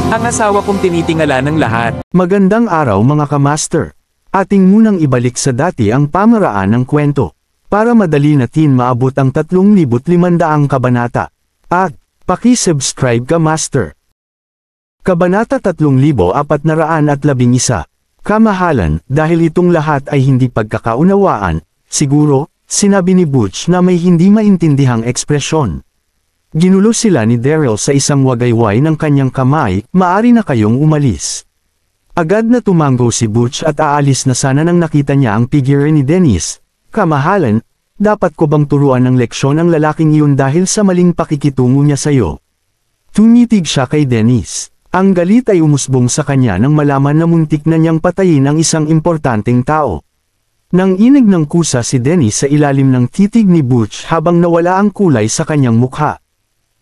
Ang asawa kong tinitingala ng lahat. Magandang araw mga kamaster. Ating munang ibalik sa dati ang pamaraan ng kwento. Para madali natin maabot ang 3,500 kabanata. At, paki-subscribe ka master. Kabanata 3,411. Kamahalan, dahil itong lahat ay hindi pagkakaunawaan, siguro, sinabi ni Butch na may hindi maintindihang ekspresyon. Ginulo sila ni Daryl sa isang wagayway ng kanyang kamay, maari na kayong umalis. Agad na tumango si Butch at aalis na sana nang nakita niya ang figure ni Dennis. Kamahalan, dapat ko bang turuan ng leksyon ang lalaking iyon dahil sa maling pakikitungo niya sa'yo? Tumitig siya kay Dennis. Ang galit ay umusbong sa kanya nang malaman na muntik na niyang patayin ang isang importanteng tao. Nang inig ng kusa si Dennis sa ilalim ng titig ni Butch habang nawala ang kulay sa kanyang mukha.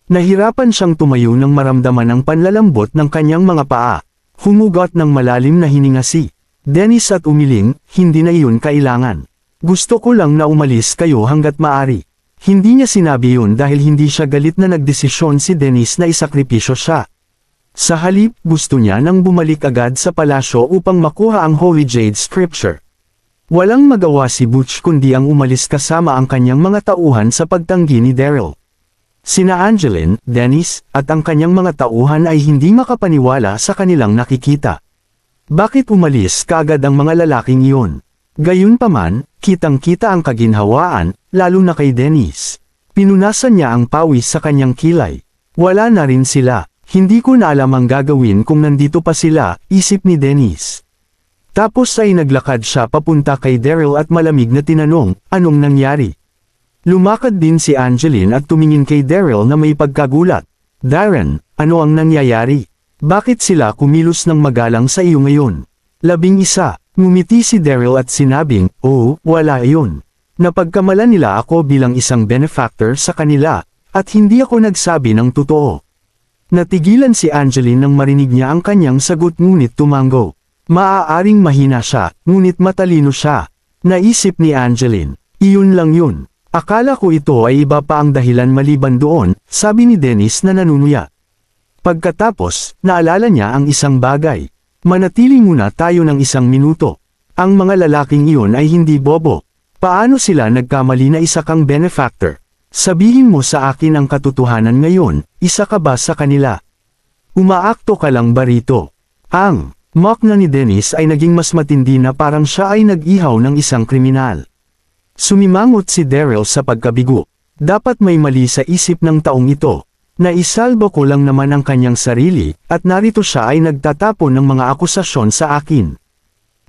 Nahirapan siyang tumayo nang maramdaman ang panlalambot ng kanyang mga paa. Humugot ng malalim na hininga si Dennis at umiling, hindi na iyon kailangan. Gusto ko lang na umalis kayo hanggat maari. Hindi niya sinabi yun dahil hindi siya galit na nagdesisyon si Dennis na isakripisyo siya. Sa halip, gusto niya nang bumalik agad sa palasyo upang makuha ang Holy Jade Scripture. Walang magawa si Butch kundi ang umalis kasama ang kanyang mga tauhan sa pagtanggi ni Daryl. Sina Angeline, Dennis, at ang kanyang mga tauhan ay hindi makapaniwala sa kanilang nakikita. Bakit umalis kaagad ang mga lalaking iyon? Gayunpaman, kitang-kita ang kaginhawaan, lalo na kay Dennis. Pinunasan niya ang pawis sa kanyang kilay. Wala na rin sila. Hindi ko na alam ang gagawin kung nandito pa sila, isip ni Dennis. Tapos ay naglakad siya papunta kay Daryl at malamig na tinanong, anong nangyari? Lumakad din si Angeline at tumingin kay Daryl na may pagkagulat. Darren, ano ang nangyayari? Bakit sila kumilos ng magalang sa iyo ngayon? 11, ngumiti si Daryl at sinabing, oh, wala iyon. Napagkamalan nila ako bilang isang benefactor sa kanila, at hindi ako nagsabi ng totoo. Natigilan si Angeline nang marinig niya ang kanyang sagot ngunit tumango. Maaaring mahina siya, ngunit matalino siya. Naisip ni Angeline, iyon lang yun. Akala ko ito ay iba pa ang dahilan maliban doon, sabi ni Dennis na nanunuya. Pagkatapos, naalala niya ang isang bagay. Manatili muna tayo ng 1 minuto. Ang mga lalaking iyon ay hindi bobo. Paano sila nagkamali na isa kang benefactor? Sabihin mo sa akin ang katotohanan ngayon, isa ka ba sa kanila? Umaakto ka lang ba rito? Ang mock na ni Dennis ay naging mas matindi na parang siya ay nag-ihaw ng isang kriminal. Sumimangot si Daryl sa pagkabigo. Dapat may mali sa isip ng taong ito. Naisalbo ko lang naman ang kanyang sarili, at narito siya ay nagtatapon ng mga akusasyon sa akin.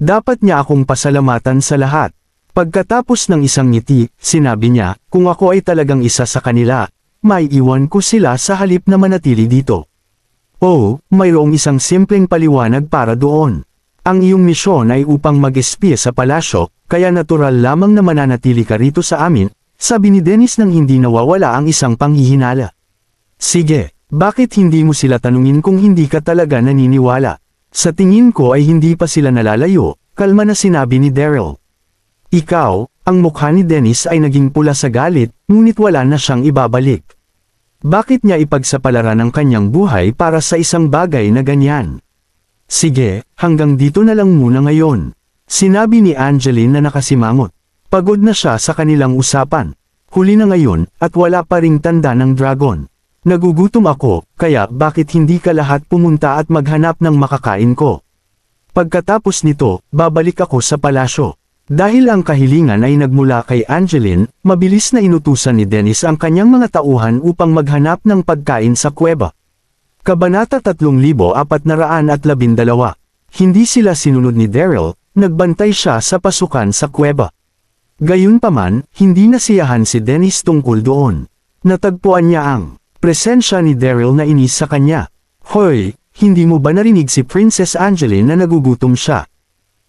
Dapat niya akong pasalamatan sa lahat. Pagkatapos ng isang ngiti, sinabi niya, kung ako ay talagang isa sa kanila, may iwan ko sila sa halip na manatili dito. Oh, mayroong isang simpleng paliwanag para doon. Ang iyong misyon ay upang mag-espiya sa palasyo, kaya natural lamang na mananatili ka rito sa amin, sabi ni Dennis nang hindi nawawala ang isang panghihinala. Sige, bakit hindi mo sila tanungin kung hindi ka talaga naniniwala? Sa tingin ko ay hindi pa sila nalalayo, kalma na sinabi ni Daryl. Ikaw, ang mukha ni Dennis ay naging pula sa galit, ngunit wala na siyang ibabalik. Bakit niya ipagsapalaran ang kanyang buhay para sa isang bagay na ganyan? Sige, hanggang dito na lang muna ngayon. Sinabi ni Angeline na nakasimangot. Pagod na siya sa kanilang usapan. Huli na ngayon, at wala pa ring tanda ng dragon. Nagugutom ako, kaya bakit hindi ka lahat pumunta at maghanap ng makakain ko? Pagkatapos nito, babalik ako sa palasyo. Dahil ang kahilingan ay nagmula kay Angeline, mabilis na inutusan ni Dennis ang kanyang mga tauhan upang maghanap ng pagkain sa kuweba. Kabanata 3,412. Hindi sila sinunod ni Daryl, nagbantay siya sa pasukan sa kuweba. Gayunpaman, hindi nasiyahan si Dennis tungkol doon. Natagpuan niya ang presensya ni Daryl na inis sa kanya. Hoy, hindi mo ba narinig si Princess Angeline na nagugutom siya?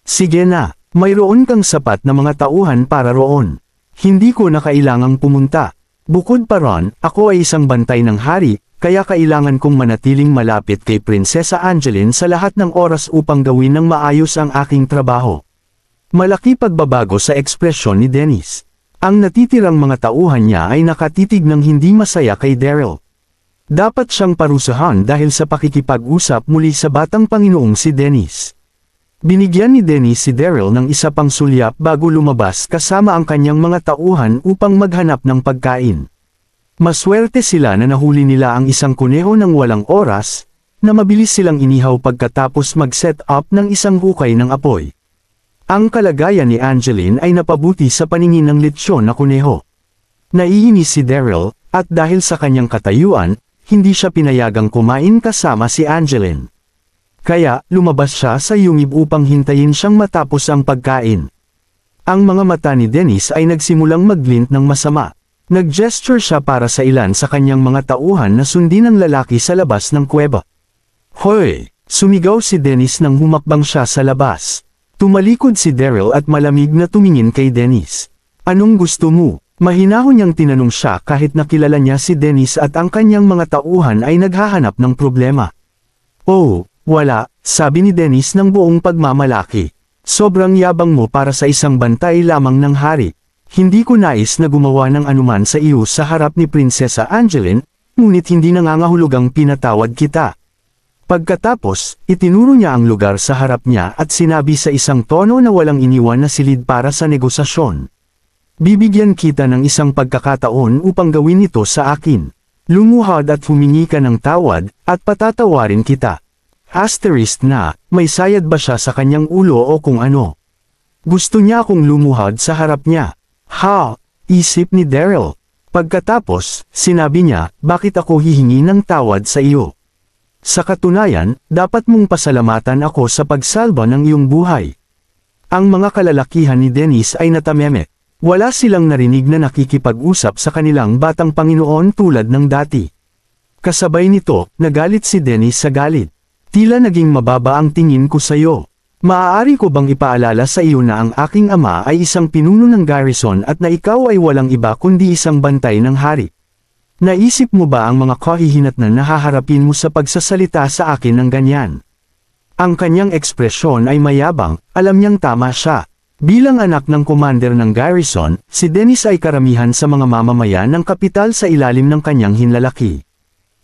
Sige na. Mayroon kang sapat na mga tauhan para roon. Hindi ko na kailangang pumunta. Bukod pa ron, ako ay isang bantay ng hari, kaya kailangan kong manatiling malapit kay Prinsesa Angeline sa lahat ng oras upang gawin ng maayos ang aking trabaho. Malaki pagbabago sa ekspresyon ni Dennis. Ang natitirang mga tauhan niya ay nakatitig ng hindi masaya kay Daryl. Dapat siyang parusahan dahil sa pakikipag-usap muli sa batang Panginoong si Dennis. Binigyan ni Dennis si Daryl ng isa pang sulyap bago lumabas kasama ang kanyang mga tauhan upang maghanap ng pagkain. Maswerte sila na nahuli nila ang isang kuneho ng walang oras, na mabilis silang inihaw pagkatapos mag-set up ng isang hukay ng apoy. Ang kalagayan ni Angeline ay napabuti sa paningin ng lechon na kuneho. Naiinis si Daryl, at dahil sa kanyang katayuan, hindi siya pinayagang kumain kasama si Angeline. Kaya, lumabas siya sa yungib upang hintayin siyang matapos ang pagkain. Ang mga mata ni Dennis ay nagsimulang maglint ng masama. Nag-gesture siya para sa ilan sa kanyang mga tauhan na sundin ang lalaki sa labas ng kuweba. Hoy! Sumigaw si Dennis nang humakbang siya sa labas. Tumalikod si Daryl at malamig na tumingin kay Dennis. Anong gusto mo? Mahinahon niyang tinanong siya kahit nakilala niya si Dennis at ang kanyang mga tauhan ay naghahanap ng problema. Oh, wala, sabi ni Dennis ng buong pagmamalaki. Sobrang yabang mo para sa isang bantay lamang ng hari. Hindi ko nais na gumawa ng anuman sa iyo sa harap ni Prinsesa Angeline, ngunit hindi nangangahulugang pinatawad kita. Pagkatapos, itinuro niya ang lugar sa harap niya at sinabi sa isang tono na walang iniwan na silid para sa negosasyon. Bibigyan kita ng isang pagkakataon upang gawin ito sa akin. Lumuhad at humingi ka ng tawad, at patatawarin kita. Asterisk na, may sayad ba siya sa kanyang ulo o kung ano? Gusto niya akong lumuhad sa harap niya. Ha! Isip ni Daryl. Pagkatapos, sinabi niya, bakit ako hihingi ng tawad sa iyo? Sa katunayan, dapat mong pasalamatan ako sa pagsalba ng iyong buhay. Ang mga kalalakihan ni Dennis ay natameme. Wala silang narinig na nakikipag-usap sa kanilang batang Panginoon tulad ng dati. Kasabay nito, nagalit si Dennis sa galit. Tila naging mababa ang tingin ko sa iyo. Maaari ko bang ipaalala sa iyo na ang aking ama ay isang pinuno ng garrison at na ikaw ay walang iba kundi isang bantay ng hari? Naisip mo ba ang mga kahihinatnan na haharapin mo sa pagsasalita sa akin ng ganyan? Ang kanyang ekspresyon ay mayabang, alam niyang tama siya. Bilang anak ng commander ng garrison, si Dennis ay karamihan sa mga mamamayan ng kapital sa ilalim ng kanyang hinlalaki.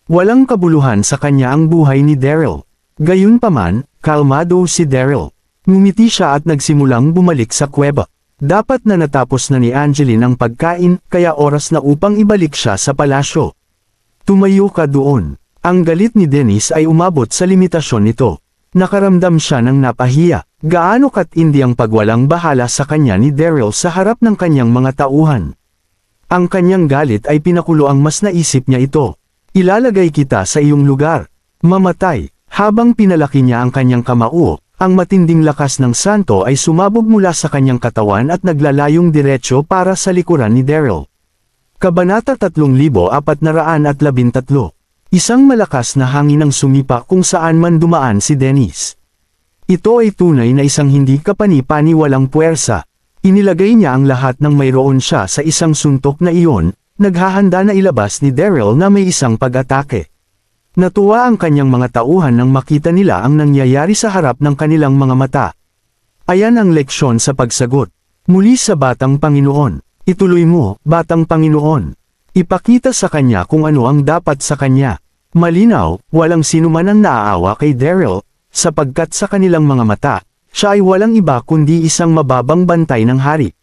Walang kabuluhan sa kanya ang buhay ni Daryl. Gayunpaman, kalmado si Daryl. Ngumiti siya at nagsimulang bumalik sa kuweba. Dapat na natapos na ni Angeline ang pagkain, kaya oras na upang ibalik siya sa palasyo. Tumayo ka doon. Ang galit ni Dennis ay umabot sa limitasyon nito. Nakaramdam siya ng napahiya. Gaano katindi ang pagwalang bahala sa kanya ni Daryl sa harap ng kanyang mga tauhan. Ang kanyang galit ay pinakulo ang mas naisip niya ito. Ilalagay kita sa iyong lugar. Mamatay. Habang pinalaki niya ang kanyang kamao, ang matinding lakas ng santo ay sumabog mula sa kanyang katawan at naglalayong diretsyo para sa likuran ni Daryl. Kabanata 3413. Isang malakas na hangin ang sumipa kung saan man dumaan si Dennis. Ito ay tunay na isang hindi kapani-paniwalang puwersa. Inilagay niya ang lahat ng mayroon siya sa isang suntok na iyon, naghahanda na ilabas ni Daryl na may isang pag-atake. Natuwa ang kanyang mga tauhan nang makita nila ang nangyayari sa harap ng kanilang mga mata. Ayan ang leksyon sa pagsagot. Muli sa Batang Panginoon. Ituloy mo, Batang Panginoon. Ipakita sa kanya kung ano ang dapat sa kanya. Malinaw, walang sinuman ang naaawa kay Daryl, sapagkat sa kanilang mga mata, siya ay walang iba kundi isang mababang bantay ng hari.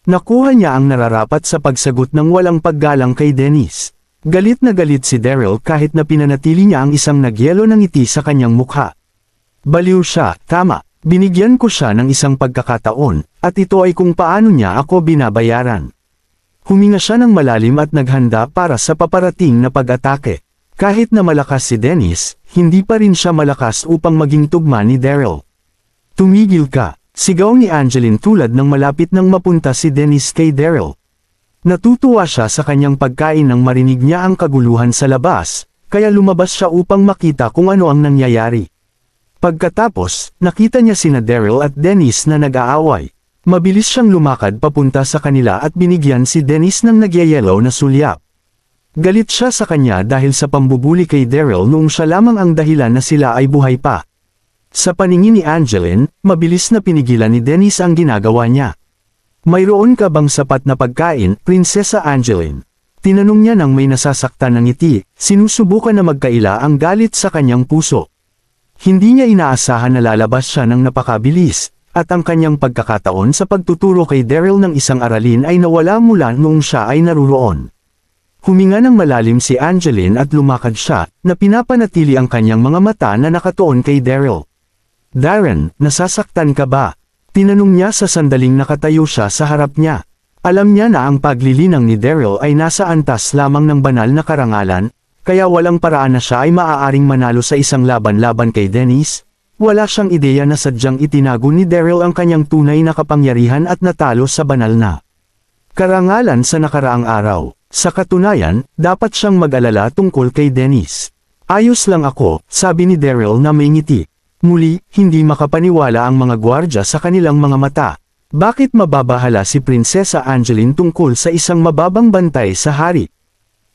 Nakuha niya ang nararapat sa pagsagot ng walang paggalang kay Dennis. Galit na galit si Daryl kahit na pinanatili niya ang isang nagyelo ng ngiti sa kanyang mukha. Baliw siya, tama, binigyan ko siya ng isang pagkakataon, at ito ay kung paano niya ako binabayaran. Huminga siya ng malalim at naghanda para sa paparating na pag-atake. Kahit na malakas si Dennis, hindi pa rin siya malakas upang maging tugma ni Daryl. Tumigil ka, sigaw ni Angeline tulad ng malapit nang mapunta si Dennis kay Daryl. Natutuwa siya sa kanyang pagkain nang marinig niya ang kaguluhan sa labas, kaya lumabas siya upang makita kung ano ang nangyayari. Pagkatapos, nakita niya sina Daryl at Dennis na nag-aaway. Mabilis siyang lumakad papunta sa kanila at binigyan si Dennis ng nagyayelo na sulyap. Galit siya sa kanya dahil sa pambubuli kay Daryl noong siya lamang ang dahilan na sila ay buhay pa. Sa paningin ni Angeline, mabilis na pinigilan ni Dennis ang ginagawa niya. Mayroon ka bang sapat na pagkain, Prinsesa Angeline? Tinanong niya nang may nasasaktan ng ngiti, sinusubukan na magkaila ang galit sa kanyang puso. Hindi niya inaasahan na lalabas siya ng napakabilis, at ang kanyang pagkakataon sa pagtuturo kay Daryl ng isang aralin ay nawala mula noong siya ay naruroon. Huminga ng malalim si Angeline at lumakad siya, na pinapanatili ang kanyang mga mata na nakatuon kay Daryl. "Darren, nasasaktan ka ba?" Tinanong niya sa sandaling nakatayo siya sa harap niya. Alam niya na ang paglilinang ni Daryl ay nasa antas lamang ng banal na karangalan, kaya walang paraan na siya ay maaaring manalo sa isang laban-laban kay Dennis. Wala siyang ideya na sadyang itinago ni Daryl ang kanyang tunay na kapangyarihan at natalo sa banal na karangalan sa nakaraang araw. Sa katunayan, dapat siyang mag-alala tungkol kay Dennis. "Ayos lang ako," sabi ni Daryl na may ngiti. Muli, hindi makapaniwala ang mga gwardya sa kanilang mga mata. Bakit mababahala si Prinsesa Angeline tungkol sa isang mababang bantay sa hari?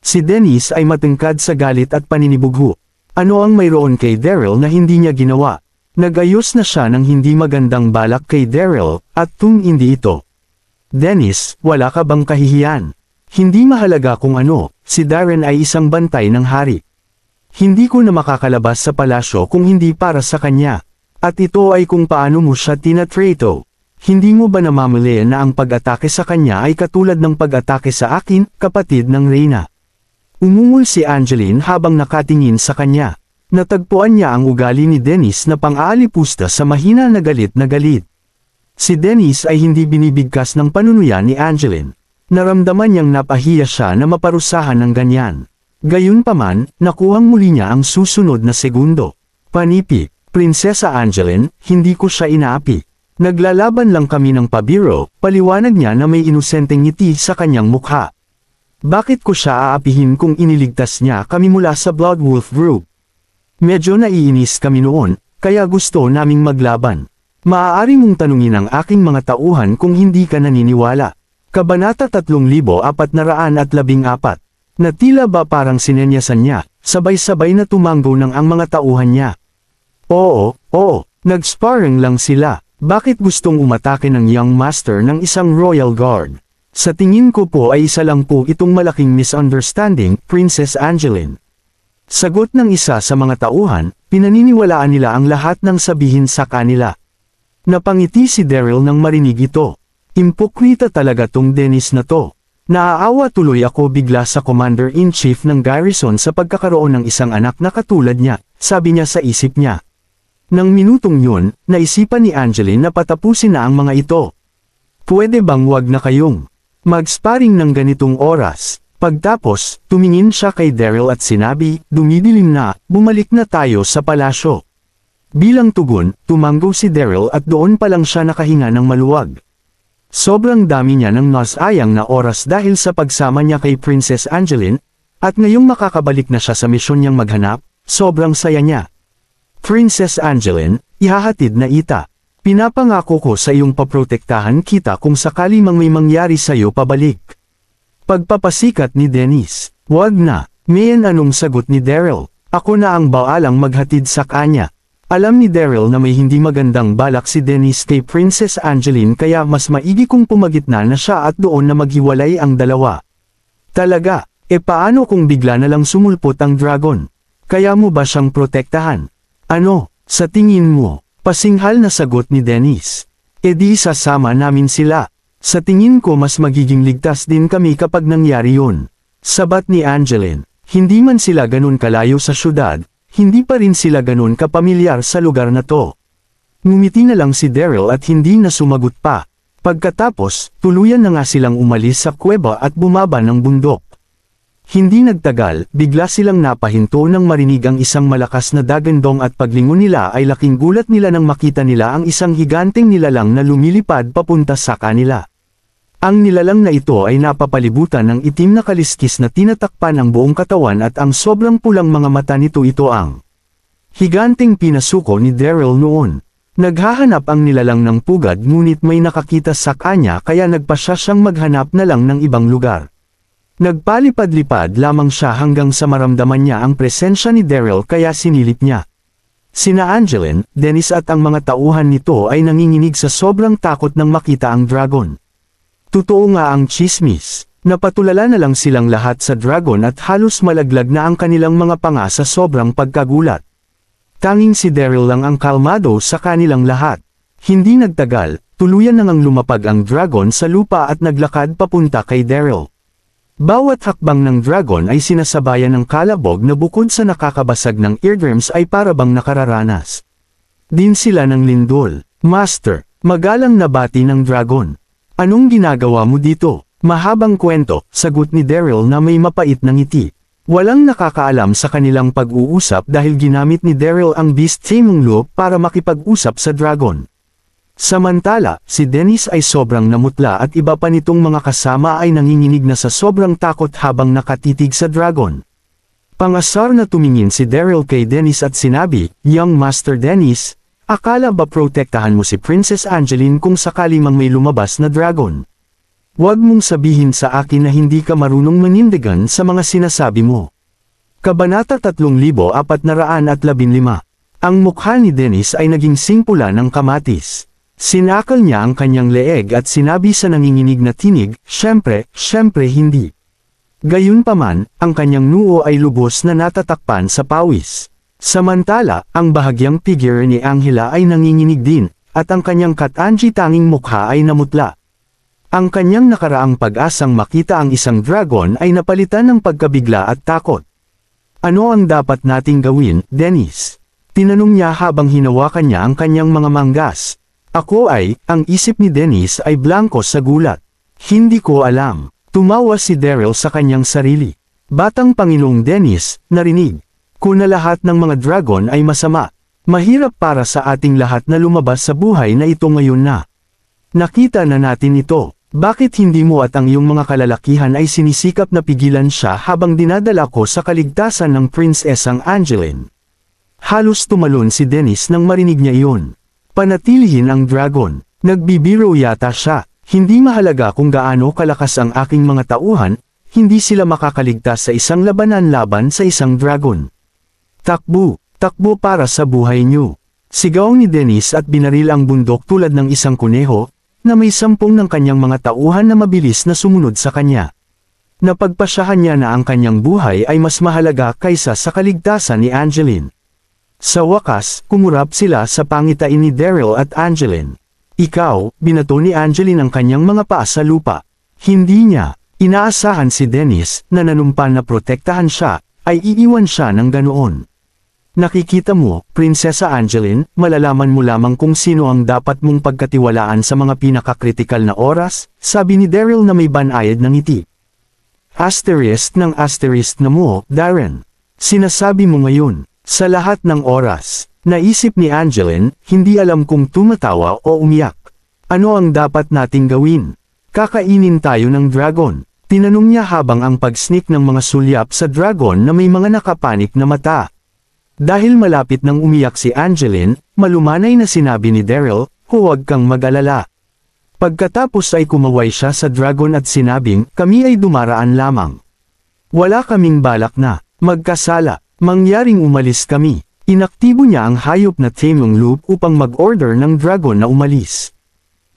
Si Dennis ay matangkad sa galit at paninibugho. Ano ang mayroon kay Daryl na hindi niya ginawa? Nagayos na siya ng hindi magandang balak kay Daryl, at hindi ito. "Dennis, wala ka bang kahihiyan? Hindi mahalaga kung ano, si Darren ay isang bantay ng hari. Hindi ko na makakalabas sa palasyo kung hindi para sa kanya. At ito ay kung paano mo siya tinatrato. Hindi mo ba namamalayan na ang pag-atake sa kanya ay katulad ng pag-atake sa akin, kapatid ng Reyna?" Umungol si Angeline habang nakatingin sa kanya. Natagpuan niya ang ugali ni Dennis na pang-aalipusta sa mahina na galit na galit. Si Dennis ay hindi binibigkas ng panunuyan ni Angeline. Naramdaman niyang napahiya siya na maparusahan ng ganyan. Gayunpaman, nakuhang muli niya ang susunod na segundo. "Panipi, Prinsesa Angeline, hindi ko siya inaapi. Naglalaban lang kami ng pabiro," paliwanag niya na may inosenteng ngiti sa kanyang mukha. "Bakit ko siya aapihin kung iniligtas niya kami mula sa Bloodwolf Group? Medyo naiinis kami noon, kaya gusto naming maglaban. Maaari mong tanungin ang aking mga tauhan kung hindi ka naniniwala." Kabanata 3414. Na tila ba parang sinenyasan niya, sabay-sabay na tumanggo ng ang mga tauhan niya. Oo, nag-sparring lang sila. Bakit gustong umatake ng young master ng isang royal guard? Sa tingin ko po ay isa lang po itong malaking misunderstanding, Princess Angeline. Sagot ng isa sa mga tauhan, pinaniniwalaan nila ang lahat ng sabihin sa kanila. Napangiti si Daryl nang marinig ito. Impokrita talaga tong Dennis na to. Naaawa tuloy ako bigla sa Commander-in-Chief ng garrison sa pagkakaroon ng isang anak na katulad niya, sabi niya sa isip niya. Nang minutong yun, naisipan ni Angeline na patapusin na ang mga ito. Pwede bang wag na kayong mag-sparring ng ganitong oras? Pagtapos, tumingin siya kay Daryl at sinabi, dumidilim na, bumalik na tayo sa palasyo. Bilang tugon, tumanggo si Daryl at doon pa lang siya nakahinga ng maluwag. Sobrang dami niya ng nasayang na oras dahil sa pagsama niya kay Princess Angeline, at ngayong makakabalik na siya sa misyon niyang maghanap, sobrang saya niya. Princess Angeline, ihahatid na ita. Pinapangako ko sa iyong paprotektahan kita kung sakali mang may mangyari sa iyo pabalik. Pagpapasikat ni Dennis. Wag na, mayan anong sagot ni Daryl. Ako na ang baalang maghatid sa kanya. Alam ni Daryl na may hindi magandang balak si Dennis kay Princess Angeline kaya mas maigi kung pumagitna na siya at doon na maghiwalay ang dalawa. Talaga, paano kung bigla na lang sumulpot ang dragon? Kaya mo ba siyang protektahan? Ano, sa tingin mo? Pasinghal na sagot ni Dennis. Di sasama namin sila. Sa tingin ko mas magiging ligtas din kami kapag nangyari yun. Sabat ni Angeline, hindi man sila ganun kalayo sa syudad, hindi pa rin sila ganun kapamilyar sa lugar na to. Ngumiti na lang si Daryl at hindi na sumagot pa. Pagkatapos, tuluyan na nga silang umalis sa kuweba at bumaba ng bundok. Hindi nagtagal, bigla silang napahinto nang marinig ang isang malakas na dagandong at paglingon nila ay laking gulat nila nang makita nila ang isang higanteng nilalang na lumilipad papunta sa kanila. Ang nilalang na ito ay napapalibutan ng itim na kaliskis na tinatakpan ang buong katawan at ang sobrang pulang mga mata nito ang higanteng pinasuko ni Daryl noon. Naghahanap ang nilalang ng pugad ngunit may nakakita sa kanya kaya nagpasya siyang maghanap na lang ng ibang lugar. Nagpalipad-lipad lamang siya hanggang sa maramdaman niya ang presensya ni Daryl kaya sinilip niya. Sina Angeline, Dennis at ang mga tauhan nito ay nanginginig sa sobrang takot nang makita ang dragon. Totoo nga ang chismis. Napatulala na lang silang lahat sa dragon at halos malaglag na ang kanilang mga panga sa sobrang pagkagulat. Tanging si Daryl lang ang kalmado sa kanilang lahat. Hindi nagtagal, tuluyan nang lumapag ang dragon sa lupa at naglakad papunta kay Daryl. Bawat hakbang ng dragon ay sinasabayan ng kalabog na bukod sa nakakabasag ng eardrums ay parabang nakararanas din sila ng lindol. Master, magalang na bati ng dragon. Anong ginagawa mo dito? Mahabang kwento, sagot ni Daryl na may mapait na ngiti. Walang nakakaalam sa kanilang pag-uusap dahil ginamit ni Daryl ang beast taming loop para makipag-usap sa dragon. Samantala, si Dennis ay sobrang namutla at iba pa nitong mga kasama ay nanginginig na sa sobrang takot habang nakatitig sa dragon. Pangasar na tumingin si Daryl kay Dennis at sinabi, "Young Master Dennis, akala ba protektahan mo si Princess Angeline kung sakali mang may lumabas na dragon? Huwag mong sabihin sa akin na hindi ka marunong manindigan sa mga sinasabi mo." Kabanata 3415. Ang mukha ni Dennis ay naging singpula ng kamatis. Sinakal niya ang kanyang leeg at sinabi sa nanginginig na tinig, "Syempre, syempre hindi." Gayunpaman, ang kanyang noo ay lubos na natatakpan sa pawis. Samantala, ang bahagyang figure ni Angela ay nanginginig din, at ang kanyang katanji tanging mukha ay namutla. Ang kanyang nakaraang pag-asang makita ang isang dragon ay napalitan ng pagkabigla at takot. "Ano ang dapat nating gawin, Dennis?" Tinanong niya habang hinawakan niya ang kanyang mga manggas. Ang isip ni Dennis ay blanko sa gulat. "Hindi ko alam." Tumawa si Daryl sa kanyang sarili. "Batang Panginoong Dennis, narinig ko na lahat ng mga dragon ay masama. Mahirap para sa ating lahat na lumabas sa buhay na ito ngayon na. Nakita na natin ito. Bakit hindi mo at ang iyong mga kalalakihan ay sinisikap na pigilan siya habang dinadala ko sa kaligtasan ng Prinsesang Angeline?" Halos tumalon si Dennis nang marinig niya iyon. Panatilihin ang dragon. Nagbibiro yata siya. Hindi mahalaga kung gaano kalakas ang aking mga tauhan, hindi sila makakaligtas sa isang labanan laban sa isang dragon. Takbo, takbo para sa buhay niyo. Sigaw ni Dennis at binaril ang bundok tulad ng isang kuneho, na may 10 ng kanyang mga tauhan na mabilis na sumunod sa kanya. Napagpasyahan niya na ang kanyang buhay ay mas mahalaga kaysa sa kaligtasan ni Angeline. Sa wakas, kumurap sila sa pangitain ni Daryl at Angeline. "Ikaw," binato ni Angeline ang kanyang mga paa sa lupa. Hindi niya inaasahan si Dennis na nanumpa na protektahan siya, ay iiwan siya ng ganoon. "Nakikita mo, Prinsesa Angeline, malalaman mo lamang kung sino ang dapat mong pagkatiwalaan sa mga pinakakritikal na oras," sabi ni Daryl na may banayad ng ngiti. Asterisk ng asterisk na mo, Darren. Sinasabi mo ngayon, sa lahat ng oras. Naisip ni Angeline, hindi alam kung tumatawa o umiyak. "Ano ang dapat nating gawin? Kakainin tayo ng dragon?" Tinanong niya habang ang pag-sneak ng mga sulyap sa dragon na may mga nakapanik na mata. Dahil malapit nang umiyak si Angeline, malumanay na sinabi ni Daryl, "Huwag kang mag-alala." Pagkatapos ay kumaway siya sa dragon at sinabing, "Kami ay dumaraan lamang. Wala kaming balak na magkasala, mangyaring umalis kami." Inaktibo niya ang hayop na taming loop upang mag-order ng dragon na umalis.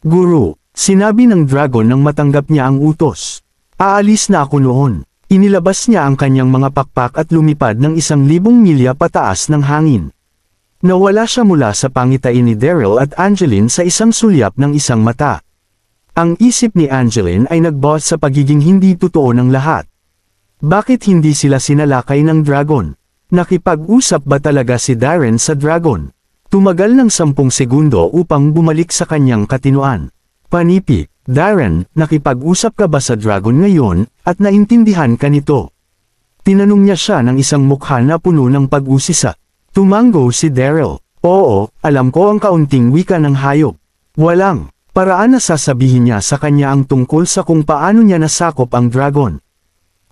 "Guru," sinabi ng dragon nang matanggap niya ang utos. "Aalis na ako noon." Inilabas niya ang kanyang mga pakpak at lumipad ng 1,000 milya pataas ng hangin. Nawala siya mula sa pangitain ni Daryl at Angeline sa isang sulyap ng isang mata. Ang isip ni Angeline ay nagbuhat sa pagiging hindi totoo ng lahat. Bakit hindi sila sinalakay ng dragon? Nakipag-usap ba talaga si Darren sa dragon? Tumagal ng 10 segundo upang bumalik sa kanyang katinuan. "Panipi, Darren, nakipag-usap ka ba sa dragon ngayon, at naintindihan ka nito?" Tinanong niya siya ng isang mukha na puno ng pag-usisa. Tumango si Daryl. "Oo, alam ko ang kaunting wika ng hayop." Walang paraan na sasabihin niya sa kanya ang tungkol sa kung paano niya nasakop ang dragon.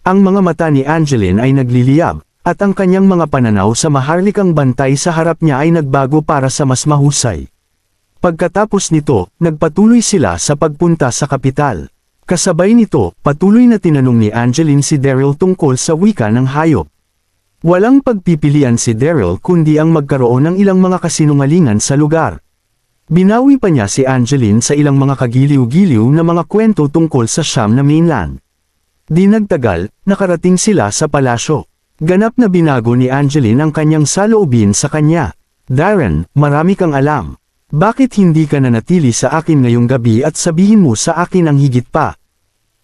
Ang mga mata ni Angeline ay nagliliyab, at ang kanyang mga pananaw sa maharlikang bantay sa harap niya ay nagbago para sa mas mahusay. Pagkatapos nito, nagpatuloy sila sa pagpunta sa kapital. Kasabay nito, patuloy na tinanong ni Angeline si Daryl tungkol sa wika ng hayop. Walang pagpipilian si Daryl kundi ang magkaroon ng ilang mga kasinungalingan sa lugar. Binawi pa niya si Angeline sa ilang mga kagiliw-giliw na mga kwento tungkol sa Siyam na mainland. Di nagtagal, nakarating sila sa palasyo. Ganap na binago ni Angeline ang kanyang saloobin sa kanya. Darren, marami kang alam. Bakit hindi ka nanatili sa akin ngayong gabi at sabihin mo sa akin ang higit pa?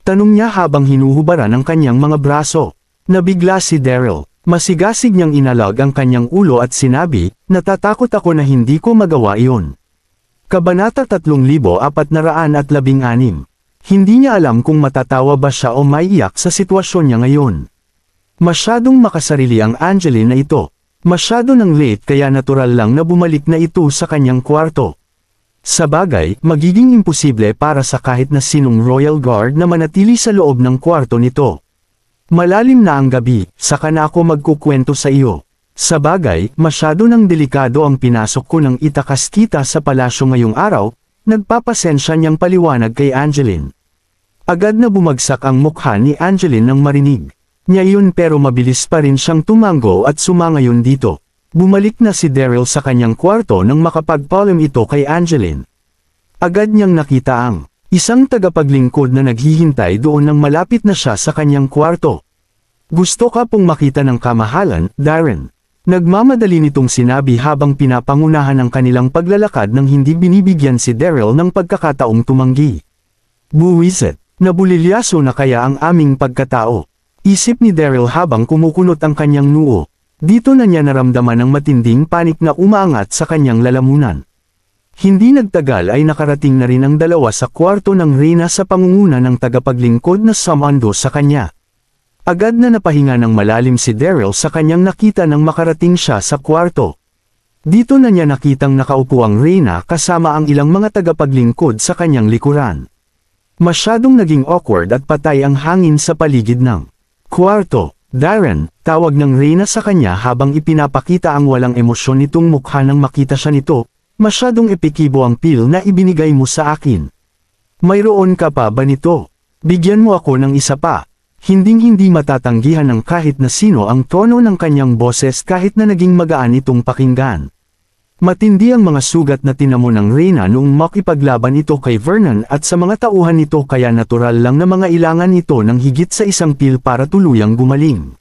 Tanong niya habang hinuhubaran ang kanyang mga braso. Nabigla si Daryl. Masigasig niyang inalag ang kanyang ulo at sinabi, natatakot ako na hindi ko magawa iyon. Kabanata 3416. Hindi niya alam kung matatawa ba siya o maiiyak sa sitwasyon niya ngayon. Masyadong makasarili ang Angeline na ito. Masyado nang late kaya natural lang na bumalik na ito sa kanyang kwarto. Sa bagay, magiging imposible para sa kahit na sinong Royal Guard na manatili sa loob ng kwarto nito. Malalim na ang gabi, saka na ako magkukwento sa iyo. Sa bagay, masyado nang delikado ang pinasok ko ng itakas kita sa palasyo ngayong araw, nagpapasensya niyang paliwanag kay Angeline. Agad na bumagsak ang mukha ni Angeline nang marinig niya yun pero mabilis pa rin siyang tumango at sumangayon dito. Bumalik na si Daryl sa kanyang kwarto nang makapagpaalam ito kay Angeline. Agad niyang nakita ang isang tagapaglingkod na naghihintay doon nang malapit na siya sa kanyang kwarto. Gusto ka pong makita ng kamahalan, Darren? Nagmamadali nitong sinabi habang pinapangunahan ang kanilang paglalakad nang hindi binibigyan si Daryl ng pagkakataong tumanggi. Buwisit, nabulilyaso na kaya ang aming pagkatao. Isip ni Daryl habang kumukunot ang kanyang noo. Dito na niya naramdaman ang matinding panik na umaangat sa kanyang lalamunan. Hindi nagtagal ay nakarating na rin ang dalawa sa kwarto ng reyna sa pangunguna ng tagapaglingkod na sumando sa kanya. Agad na napahinga ng malalim si Daryl sa kanyang nakita nang makarating siya sa kwarto. Dito na niya nakitang nakaupo ang reyna kasama ang ilang mga tagapaglingkod sa kanyang likuran. Masyadong naging awkward at patay ang hangin sa paligid ng kwarto. Darren, tawag ng reyna sa kanya habang ipinapakita ang walang emosyon nitong mukha nang makita siya nito. Masyadong epekibo ang pil na ibinigay mo sa akin. Mayroon ka pa ba nito? Bigyan mo ako ng isa pa. Hinding-hindi matatanggihan ng kahit na sino ang tono ng kanyang boses kahit na naging magaan itong pakinggan. Matindi ang mga sugat na tinamo ng reyna noong makipaglaban ito kay Vernon at sa mga tauhan nito kaya natural lang na mga ilangan ito ng higit sa isang pil para tuluyang gumaling.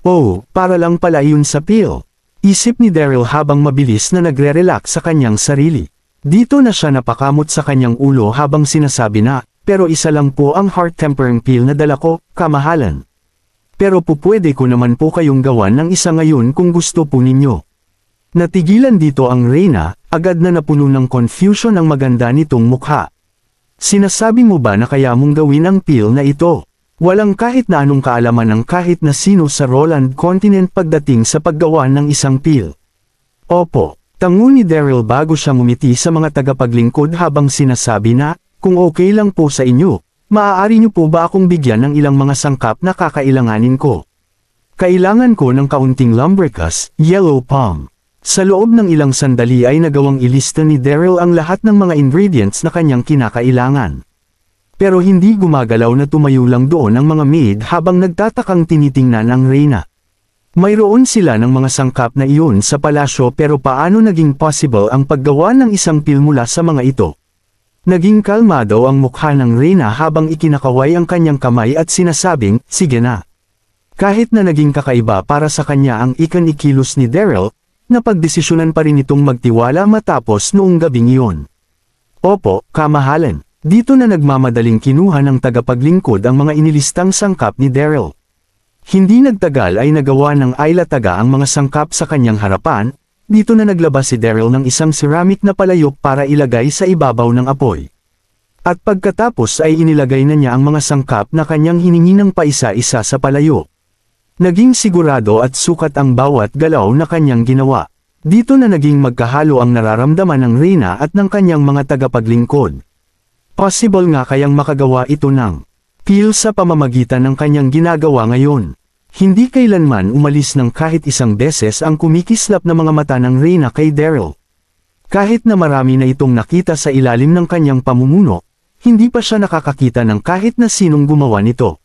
Oh, para lang pala iyon sa pil. Isip ni Daryl habang mabilis na nagre-relax sa kanyang sarili. Dito na siya napakamot sa kanyang ulo habang sinasabi na, pero isa lang po ang heart-tempering pill na dala ko, kamahalan. Pero pupwede ko naman po kayong gawan ng isa ngayon kung gusto po ninyo. Natigilan dito ang reyna, agad na napuno ng confusion ang maganda nitong mukha. Sinasabi mo ba na kaya mong gawin ang pill na ito? Walang kahit na anong kaalaman ng kahit na sino sa Roland Continent pagdating sa paggawa ng isang pill. Opo, tango ni Daryl bago siya ngumiti sa mga tagapaglingkod habang sinasabi na, kung okay lang po sa inyo, maaari niyo po ba akong bigyan ng ilang mga sangkap na kakailanganin ko? Kailangan ko ng kaunting lumbricus, yellow palm. Sa loob ng ilang sandali ay nagawang ilista ni Daryl ang lahat ng mga ingredients na kanyang kinakailangan. Pero hindi gumagalaw na tumayo lang doon ang mga maid habang nagtatakang tinitingnan ang reyna. Mayroon sila ng mga sangkap na iyon sa palasyo pero paano naging possible ang paggawa ng isang pil mula sa mga ito? Naging kalmado ang mukha ng reyna habang ikinakaway ang kanyang kamay at sinasabing, sige na. Kahit na naging kakaiba para sa kanya ang ikinikilos ni Daryl, napagdesisyonan pa rin itong magtiwala matapos noong gabing iyon. Opo, kamahalan. Dito na nagmamadaling kinuha ng tagapaglingkod ang mga inilistang sangkap ni Daryl. Hindi nagtagal ay nagawa ng Ayla Taga ang mga sangkap sa kanyang harapan, dito na naglabas si Daryl ng isang ceramic na palayok para ilagay sa ibabaw ng apoy. At pagkatapos ay inilagay na niya ang mga sangkap na kanyang hiningi ng paisa-isa sa palayok. Naging sigurado at sukat ang bawat galaw na kanyang ginawa. Dito na naging magkahalo ang nararamdaman ng reyna at ng kanyang mga tagapaglingkod. Possible nga kayang makagawa ito ng pil sa pamamagitan ng kanyang ginagawa ngayon. Hindi kailanman umalis ng kahit isang beses ang kumikislap na mga mata ng reyna kay Daryl. Kahit na marami na itong nakita sa ilalim ng kanyang pamumuno, hindi pa siya nakakakita ng kahit na sinong gumawa nito.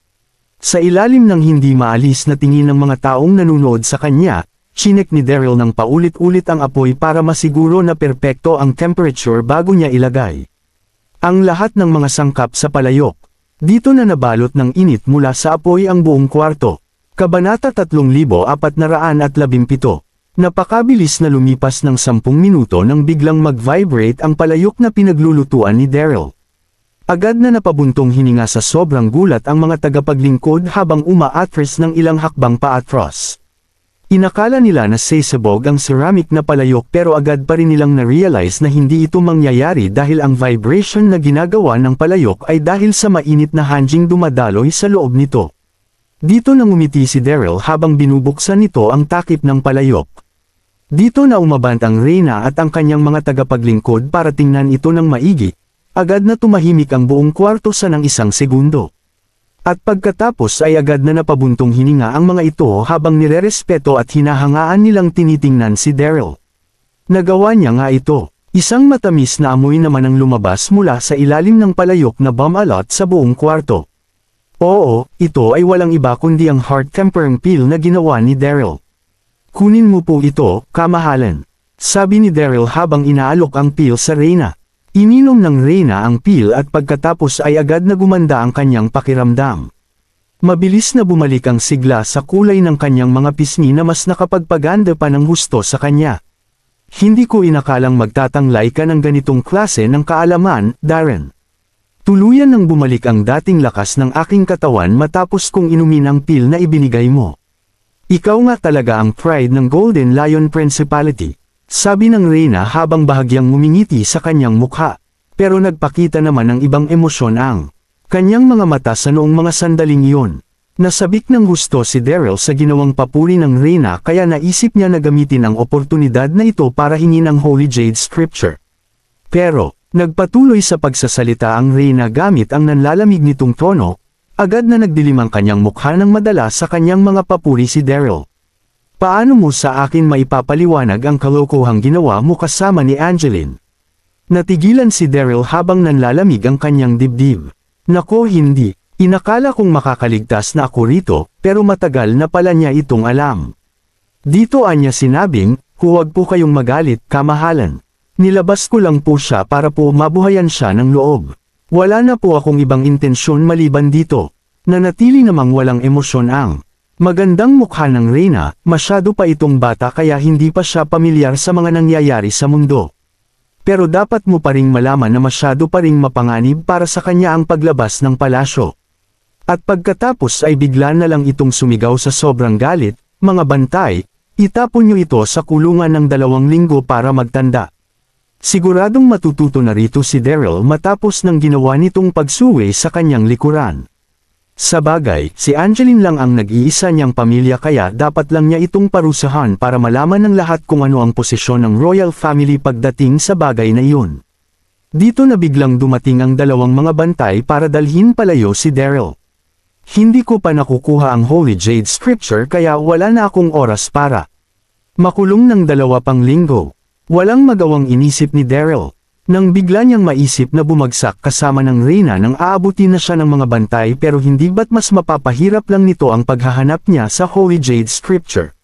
Sa ilalim ng hindi maalis na tingin ng mga taong nanunood sa kanya, chinek ni Daryl ng paulit-ulit ang apoy para masiguro na perpekto ang temperature bago niya ilagay ang lahat ng mga sangkap sa palayok. Dito na nabalot ng init mula sa apoy ang buong kwarto. Kabanata 3417. Napakabilis na lumipas ng 10 minuto nang biglang mag-vibrate ang palayok na pinaglulutuan ni Daryl. Agad na napabuntong hininga sa sobrang gulat ang mga tagapaglingkod habang umaatras ng ilang hakbang paatras. Inakala nila na sasabog ang ceramic na palayok pero agad pa rin nilang na-realize na hindi ito mangyayari dahil ang vibration na ginagawa ng palayok ay dahil sa mainit na hanjing dumadaloy sa loob nito. Dito nang umiti si Daryl habang binubuksan nito ang takip ng palayok. Dito na umabant ang Reyna at ang kanyang mga tagapaglingkod para tingnan ito ng maigi, agad na tumahimik ang buong kwarto sa ng 1 segundo. At pagkatapos ay agad na napabuntong hininga ang mga ito habang nirerespeto at hinahangaan nilang tinitingnan si Daryl. Nagawa niya nga ito. Isang matamis na amoy naman ang lumabas mula sa ilalim ng palayok na bumalot sa buong kwarto. Oo, ito ay walang iba kundi ang heart-tempering pill na ginawa ni Daryl. Kunin mo po ito, kamahalan. Sabi ni Daryl habang inaalok ang pill sa Reyna. Ininom ng Reyna ang pill at pagkatapos ay agad na gumanda ang kanyang pakiramdam. Mabilis na bumalik ang sigla sa kulay ng kanyang mga pisngi na mas nakapagpaganda pa ng husto sa kanya. Hindi ko inakalang magtatanglay ka ng ganitong klase ng kaalaman, Darren. Tuluyan nang bumalik ang dating lakas ng aking katawan matapos kong inumin ang pill na ibinigay mo. Ikaw nga talaga ang pride ng Golden Lion Principality. Sabi ng Reyna habang bahagyang ngumingiti sa kanyang mukha, pero nagpakita naman ng ibang emosyon ang kanyang mga mata sa noong mga sandaling iyon. Nasabik ng gusto si Daryl sa ginawang papuri ng Reyna kaya naisip niya na gamitin ang oportunidad na ito para hingin ang Holy Jade Scripture. Pero, nagpatuloy sa pagsasalita ang Reyna gamit ang nanlalamig nitong tono, agad na nagdilim ang kanyang mukha ng madala sa kanyang mga papuri si Daryl. Paano mo sa akin maipapaliwanag ang kalokohang ginawa mo kasama ni Angeline? Natigilan si Daryl habang nanlalamig ang kanyang dibdib. Nako hindi, inakala kong makakaligtas na ako rito, pero matagal na pala niya itong alam. Dito anya sinabing, huwag po kayong magalit, kamahalan. Nilabas ko lang po siya para po mabuhayan siya ng loob. Wala na po akong ibang intensyon maliban dito. Nanatili namang walang emosyon ang magandang mukha ng Reyna, masyado pa itong bata kaya hindi pa siya pamilyar sa mga nangyayari sa mundo. Pero dapat mo pa ring malaman na masyado pa ring mapanganib para sa kanya ang paglabas ng palasyo. At pagkatapos ay bigla na lang itong sumigaw sa sobrang galit, mga bantay, itapon niyo ito sa kulungan ng 2 linggo para magtanda. Siguradong matututo na rito si Daryl matapos ng ginawa nitong pagsuwi sa kanyang likuran. Sa bagay, si Angeline lang ang nag-iisa niyang pamilya kaya dapat lang niya itong parusahan para malaman ng lahat kung ano ang posisyon ng royal family pagdating sa bagay na iyon. Dito na biglang dumating ang 2 mga bantay para dalhin palayo si Daryl. Hindi ko pa nakukuha ang Holy Jade Scripture kaya wala na akong oras para makulong ng 2 pang linggo. Walang magawang inisip ni Daryl. Nang bigla niyang maisip na bumagsak kasama ng Reyna nang aabutin na siya ng mga bantay pero hindi ba't mas mapapahirap lang nito ang paghahanap niya sa Holy Jade Scripture.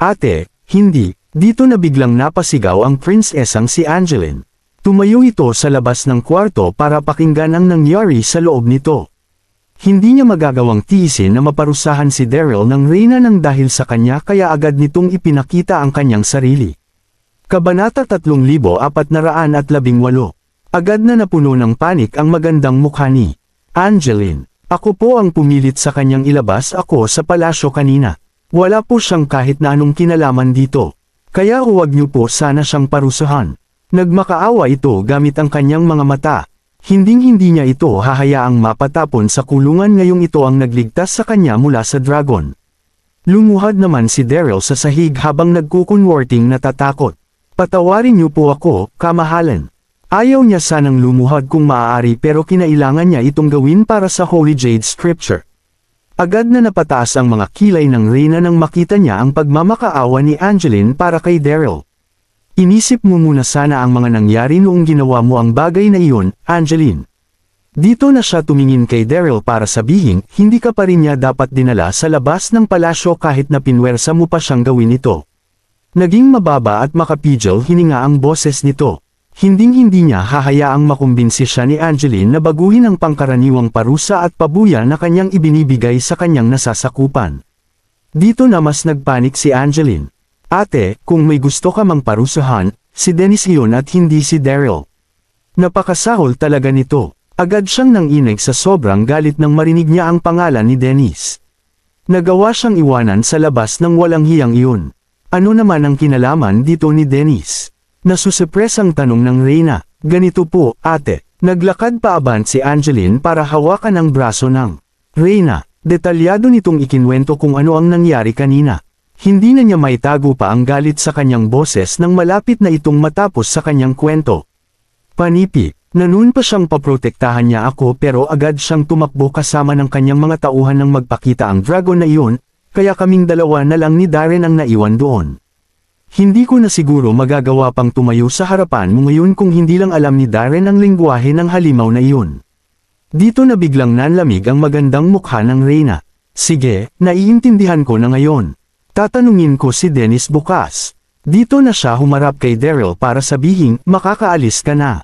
Ate, hindi, dito na biglang napasigaw ang prinsesang si Angeline. Tumayo ito sa labas ng kwarto para pakinggan ang nangyari sa loob nito. Hindi niya magagawang tiisin na maparusahan si Daryl ng Reyna nang dahil sa kanya kaya agad nitong ipinakita ang kanyang sarili. Kabanata 3418. Agad na napuno ng panik ang magandang mukha ni Angeline. Ako po ang pumilit sa kanyang ilabas ako sa palasyo kanina. Wala po siyang kahit na anong kinalaman dito. Kaya huwag niyo po sana siyang parusahan. Nagmakaawa ito gamit ang kanyang mga mata. Hinding-hindi niya ito hahayaang mapatapon sa kulungan ngayong ito ang nagligtas sa kanya mula sa dragon. Lumuhad naman si Daryl sa sahig habang nagkukunwarting natatakot. Patawarin niyo po ako, kamahalan. Ayaw niya sanang lumuhad kung maaari pero kinailangan niya itong gawin para sa Holy Jade Scripture. Agad na napataas ang mga kilay ng Reyna nang makita niya ang pagmamakaawa ni Angeline para kay Daryl. Inisip mo muna sana ang mga nangyari noong ginawa mo ang bagay na iyon, Angeline. Dito na siya tumingin kay Daryl para sabihin, hindi ka pa rin niya dapat dinala sa labas ng palasyo kahit na pinwersa mo pa siyang gawin ito. Naging mababa at makapigil hininga ang boses nito. Hinding-hindi niya hahayaang makumbinsi siya ni Angeline na baguhin ang pangkaraniwang parusa at pabuya na kanyang ibinibigay sa kanyang nasasakupan. Dito na mas nagpanik si Angeline. Ate, kung may gusto ka mang parusahan, si Dennis iyon at hindi si Daryl. Napakasahol talaga nito. Agad siyang nanginig sa sobrang galit nang marinig niya ang pangalan ni Dennis. Nagawa siyang iwanan sa labas ng walang hiyang iyon. Ano naman ang kinalaman dito ni Dennis? Nasusupres ang tanong ng Reyna. Ganito po, ate. Naglakad paabant si Angeline para hawakan ang braso ng Reyna. Detalyado nitong ikinwento kung ano ang nangyari kanina. Hindi na niya maitago pa ang galit sa kanyang boses nang malapit na itong matapos sa kanyang kwento. Panipi, na noon pa siyang paprotektahan niya ako pero agad siyang tumakbo kasama ng kanyang mga tauhan nang magpakita ang dragon na iyon, kaya kaming dalawa na lang ni Darren ang naiwan doon. Hindi ko na siguro magagawa pang tumayo sa harapan mo ngayon kung hindi lang alam ni Darren ang lengguwahe ng halimaw na iyon. Dito na biglang nanlamig ang magandang mukha ng Reyna. Sige, naiintindihan ko na ngayon. Tatanungin ko si Dennis bukas. Dito na siya humarap kay Daryl para sabihing, makakaalis ka na.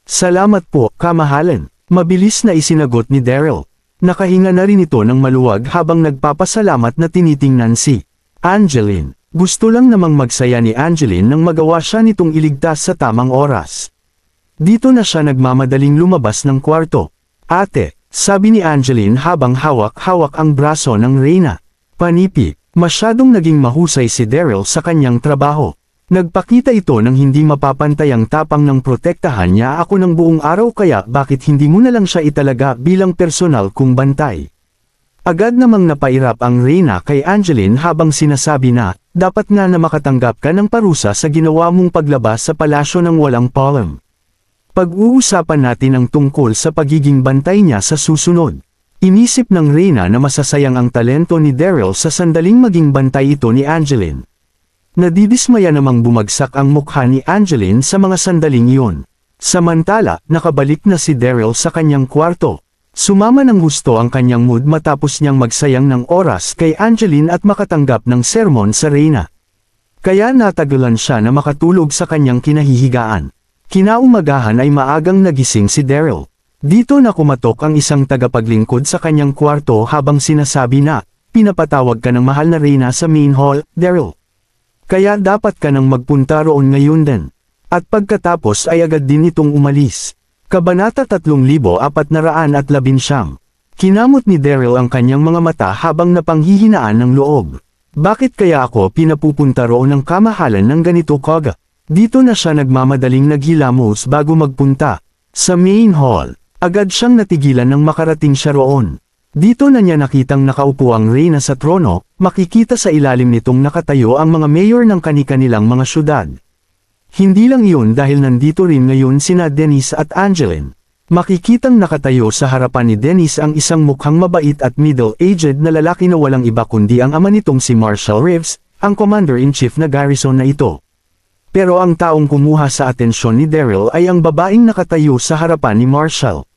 Salamat po, kamahalan. Mabilis na isinagot ni Daryl. Nakahinga na rin ito ng maluwag habang nagpapasalamat na tinitingnan si Angeline. Gusto lang namang magsaya ni Angeline nang magawa siya nitong iligtas sa tamang oras. Dito na siya nagmamadaling lumabas ng kwarto. Ate, sabi ni Angeline habang hawak-hawak ang braso ng Reyna. Panipi, masyadong naging mahusay si Daryl sa kanyang trabaho. Nagpakita ito ng hindi mapapantay ang tapang ng protektahan niya ako ng buong araw kaya bakit hindi mo na lang siya italaga bilang personal kong bantay. Agad namang napairap ang Reyna kay Angeline habang sinasabi na, dapat nga na makatanggap ka ng parusa sa ginawa mong paglabas sa palasyo ng walang palm. Pag-uusapan natin ang tungkol sa pagiging bantay niya sa susunod. Inisip ng Reyna na masasayang ang talento ni Daryl sa sandaling maging bantay ito ni Angeline. Nadidismaya namang bumagsak ang mukha ni Angeline sa mga sandaling iyon. Samantala, nakabalik na si Daryl sa kanyang kwarto. Sumama ng husto ang kanyang mood matapos niyang magsayang ng oras kay Angeline at makatanggap ng sermon sa Reyna. Kaya natagalan siya na makatulog sa kanyang kinahihigaan. Kinaumagahan ay maagang nagising si Daryl. Dito na kumatok ang isang tagapaglingkod sa kanyang kwarto habang sinasabi na, pinapatawag ka ng mahal na Reyna sa main hall, Daryl. Kaya dapat ka nang magpunta roon ngayon din. At pagkatapos ay agad din itong umalis. Kabanata 3419. Kinamot ni Daryl ang kanyang mga mata habang napanghihinaan ng loob. Bakit kaya ako pinapupunta roon ng kamahalan ng ganito kaga? Dito na siya nagmamadaling naghilamos bago magpunta. Sa main hall, agad siyang natigilan nang makarating siya roon. Dito na niya nakitang nakaupo ang Reyna sa trono, makikita sa ilalim nitong nakatayo ang mga mayor ng kani-kanilang mga syudad. Hindi lang iyon dahil nandito rin ngayon sina Dennis at Angeline. Makikitang nakatayo sa harapan ni Dennis ang isang mukhang mabait at middle-aged na lalaki na walang iba kundi ang ama nitong si Marshal Reeves, ang commander-in-chief na garrison na ito. Pero ang taong kumuha sa atensyon ni Daryl ay ang babaeng nakatayo sa harapan ni Marshal.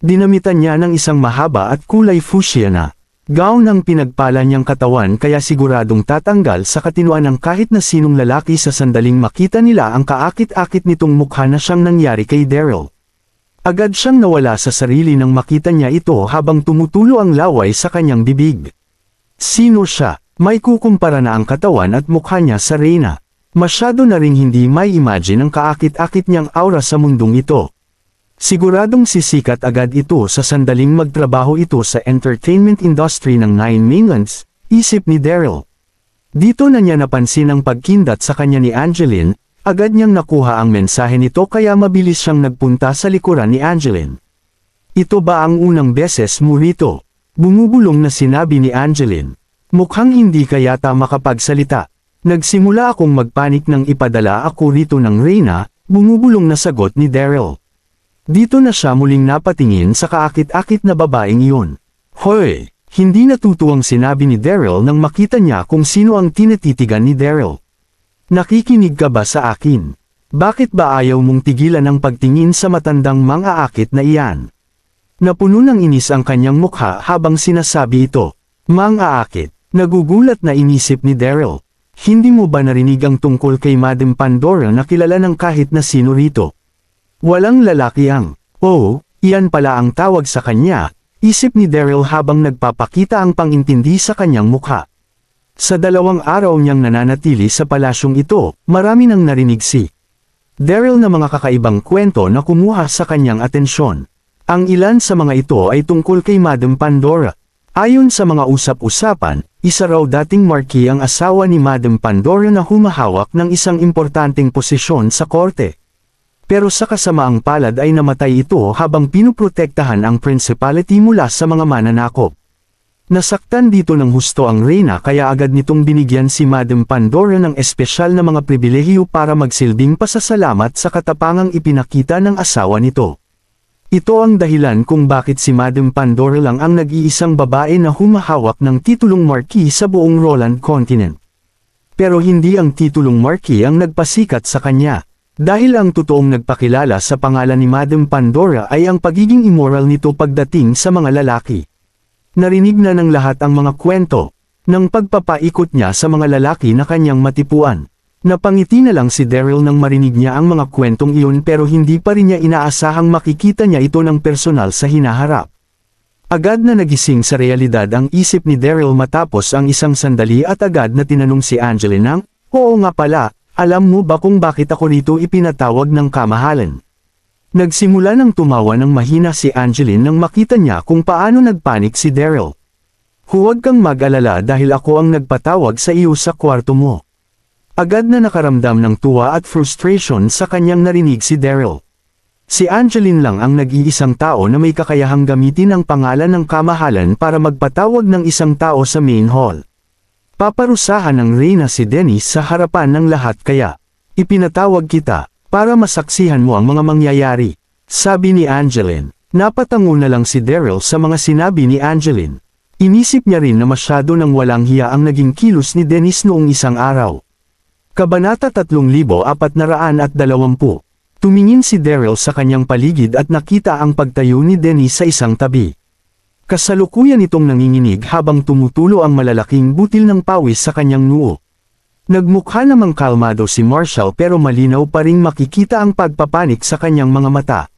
Dinamitan niya ng isang mahaba at kulay fuchsia na gown ang pinagpala niyang katawan kaya siguradong tatanggal sa katinuan ng kahit na sinong lalaki sa sandaling makita nila ang kaakit-akit nitong mukha na siyang nangyari kay Daryl. Agad siyang nawala sa sarili nang makita niya ito habang tumutulo ang laway sa kanyang bibig. Sino siya? May kukumpara na ang katawan at mukha niya sa Reyna. Masyado na ring hindi may imagine ang kaakit-akit niyang aura sa mundong ito. Siguradong sisikat agad ito sa sandaling magtrabaho ito sa entertainment industry ng Nine Mainlands, isip ni Daryl. Dito na niya napansin ang pagkindat sa kanya ni Angeline, agad niyang nakuha ang mensahe nito kaya mabilis siyang nagpunta sa likuran ni Angeline. Ito ba ang unang beses mo rito? Bumubulong na sinabi ni Angeline. Mukhang hindi ka yata makapagsalita. Nagsimula akong magpanik nang ipadala ako rito ng Reyna, bumubulong na sagot ni Daryl. Dito na siya muling napatingin sa kaakit-akit na babaeng iyon. Hoy! Hindi natutuwang sinabi ni Daryl nang makita niya kung sino ang tinatitigan ni Daryl. Nakikinig ka ba sa akin? Bakit ba ayaw mong tigilan ang pagtingin sa matandang mang-aakit na iyan? Napuno ng inis ang kanyang mukha habang sinasabi ito. Mang-aakit. Nagugulat na inisip ni Daryl. Hindi mo ba narinig ang tungkol kay Madam Pandora na kilala ng kahit na sino rito? Walang lalaki ang, oh, iyan pala ang tawag sa kanya, isip ni Daryl habang nagpapakita ang pangintindi sa kanyang mukha. Sa 2 araw niyang nananatili sa palasyong ito, marami nang narinig si Daryl na mga kakaibang kwento na kumuha sa kanyang atensyon. Ang ilan sa mga ito ay tungkol kay Madam Pandora. Ayon sa mga usap-usapan, isa raw dating marquis ang asawa ni Madam Pandora na humahawak ng isang importanteng posisyon sa korte. Pero sa kasamaang palad ay namatay ito habang pinuprotektahan ang principality mula sa mga mananakop. Nasaktan dito ng husto ang reyna kaya agad nitong binigyan si Madam Pandora ng espesyal na mga pribilehiyo para magsilbing pasasalamat sa katapangang ipinakita ng asawa nito. Ito ang dahilan kung bakit si Madam Pandora lang ang nag-iisang babae na humahawak ng titulong marquis sa buong Roland Continent. Pero hindi ang titulong marquis ang nagpasikat sa kanya. Dahil ang totoong nagpakilala sa pangalan ni Madam Pandora ay ang pagiging immoral nito pagdating sa mga lalaki. Narinig na ng lahat ang mga kwento ng pagpapaikot niya sa mga lalaki na kanyang matipuan. Napangiti na lang si Daryl nang marinig niya ang mga kwentong iyon pero hindi pa rin niya inaasahang makikita niya ito ng personal sa hinaharap. Agad na nagising sa realidad ang isip ni Daryl matapos ang isang sandali at agad na tinanong si Angeline ng, "Oo nga pala, alam mo ba kung bakit ako rito ipinatawag ng kamahalan?" Nagsimula ng tumawa ng mahina si Angeline nang makita niya kung paano nagpanik si Daryl. "Huwag kang mag-alala dahil ako ang nagpatawag sa iyo sa kwarto mo." Agad na nakaramdam ng tuwa at frustration sa kanyang narinig si Daryl. Si Angeline lang ang nag-iisang tao na may kakayahang gamitin ang pangalan ng kamahalan para magpatawag ng isang tao sa main hall. Paparusahan ng reyna si Dennis sa harapan ng lahat kaya ipinatawag kita para masaksihan mo ang mga mangyayari, sabi ni Angeline. Napatango na lang si Daryl sa mga sinabi ni Angeline. Inisip niya rin na masyado nang walang hiya ang naging kilos ni Dennis noong isang araw. Kabanata 3420. Tumingin si Daryl sa kanyang paligid at nakita ang pagtayo ni Dennis sa isang tabi. Kasalukuyan itong nanginginig habang tumutulo ang malalaking butil ng pawis sa kanyang noo. Nagmukha namang kalmado si Marshall pero malinaw pa ring makikita ang pagpapanik sa kanyang mga mata.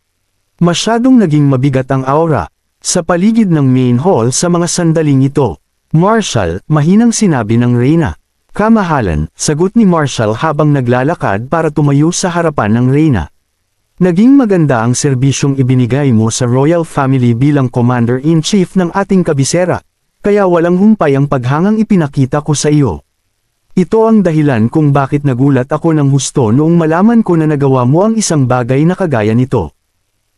Masyadong naging mabigat ang aura sa paligid ng main hall sa mga sandaling ito. "Marshall," mahinang sinabi ng reyna. "Kamahalan," sagot ni Marshall habang naglalakad para tumayo sa harapan ng reyna. "Naging maganda ang serbisyong ibinigay mo sa royal family bilang commander-in-chief ng ating kabisera, kaya walang humpay ang paghangang ipinakita ko sa iyo. Ito ang dahilan kung bakit nagulat ako ng husto noong malaman ko na nagawa mo ang isang bagay na kagaya nito."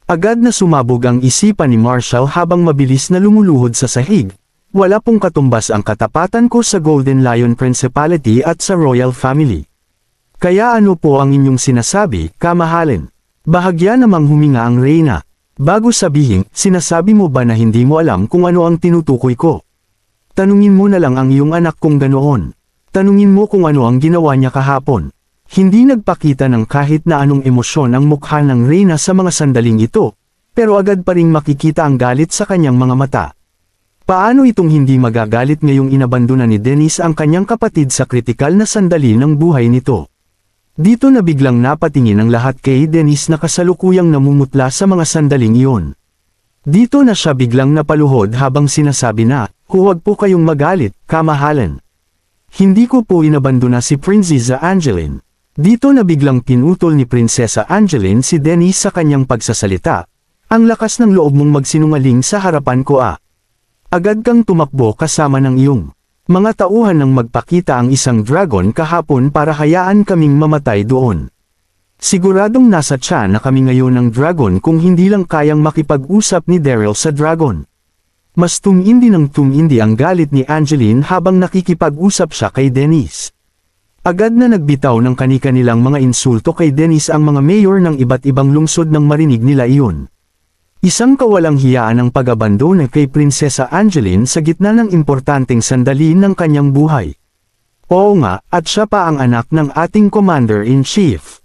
Agad na sumabog ang isipan ni Marshall habang mabilis na lumuluhod sa sahig. "Wala pong katumbas ang katapatan ko sa Golden Lion Principality at sa royal family. Kaya ano po ang inyong sinasabi, kamahalan?" Bahagya namang huminga ang reyna. "Bago sabihin, sinasabi mo ba na hindi mo alam kung ano ang tinutukoy ko? Tanungin mo na lang ang iyong anak kung ganoon. Tanungin mo kung ano ang ginawa niya kahapon." Hindi nagpakita ng kahit na anong emosyon ang mukha ng reyna sa mga sandaling ito, pero agad pa ring makikita ang galit sa kanyang mga mata. Paano itong hindi magagalit ngayong inabandona ni Dennis ang kanyang kapatid sa kritikal na sandali ng buhay nito? Dito na biglang napatingin ang lahat kay Dennis na kasalukuyang namumutla sa mga sandaling iyon. Dito na siya biglang napaluhod habang sinasabi na, "Huwag po kayong magalit, kamahalan. Hindi ko po inabandona si Princesa Angeline." Dito na biglang pinutol ni Prinsesa Angeline si Dennis sa kanyang pagsasalita. "Ang lakas ng loob mong magsinungaling sa harapan ko ah. Agad kang tumakbo kasama ng iyong mga tauhan nang magpakita ang isang dragon kahapon para hayaan kaming mamatay doon. Siguradong nasa tiyan na kami ngayon ng dragon kung hindi lang kayang makipag-usap ni Daryl sa dragon." Mas tumindi ng tumindi ang galit ni Angeline habang nakikipag-usap siya kay Dennis. Agad na nagbitaw ng kani-kanilang mga insulto kay Dennis ang mga mayor ng iba't ibang lungsod nang marinig nila iyon. Isang kawalang hiyaan ang pag-abandona kay Prinsesa Angeline sa gitna ng importanteng sandali ng kanyang buhay. Oo nga, at siya pa ang anak ng ating commander-in-chief.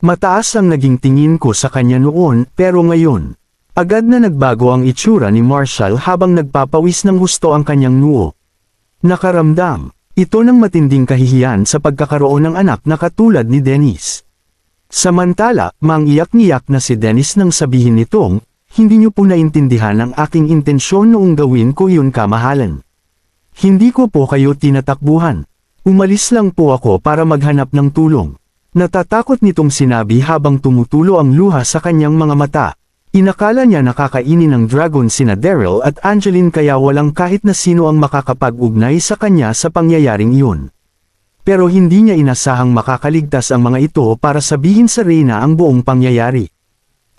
Mataas ang naging tingin ko sa kanya noon, pero ngayon, agad na nagbago ang itsura ni Marshall habang nagpapawis ng husto ang kanyang noo. Nakaramdam Ito ng matinding kahihiyan sa pagkakaroon ng anak na katulad ni Dennis. Samantala, mangiyak-ngiyak na si Dennis nang sabihin nitong, hindi niyo po naintindihan ang aking intensyon noong gawin ko yun, kamahalan. Hindi ko po kayo tinatakbuhan. Umalis lang po ako para maghanap ng tulong. Natatakot nitong sinabi habang tumutulo ang luha sa kanyang mga mata. Inakala niya nakakainin ng dragon sina Daryl at Angeline kaya walang kahit na sino ang makakapag-ugnay sa kanya sa pangyayaring iyon. Pero hindi niya inasahang makakaligtas ang mga ito para sabihin sa Reyna ang buong pangyayari.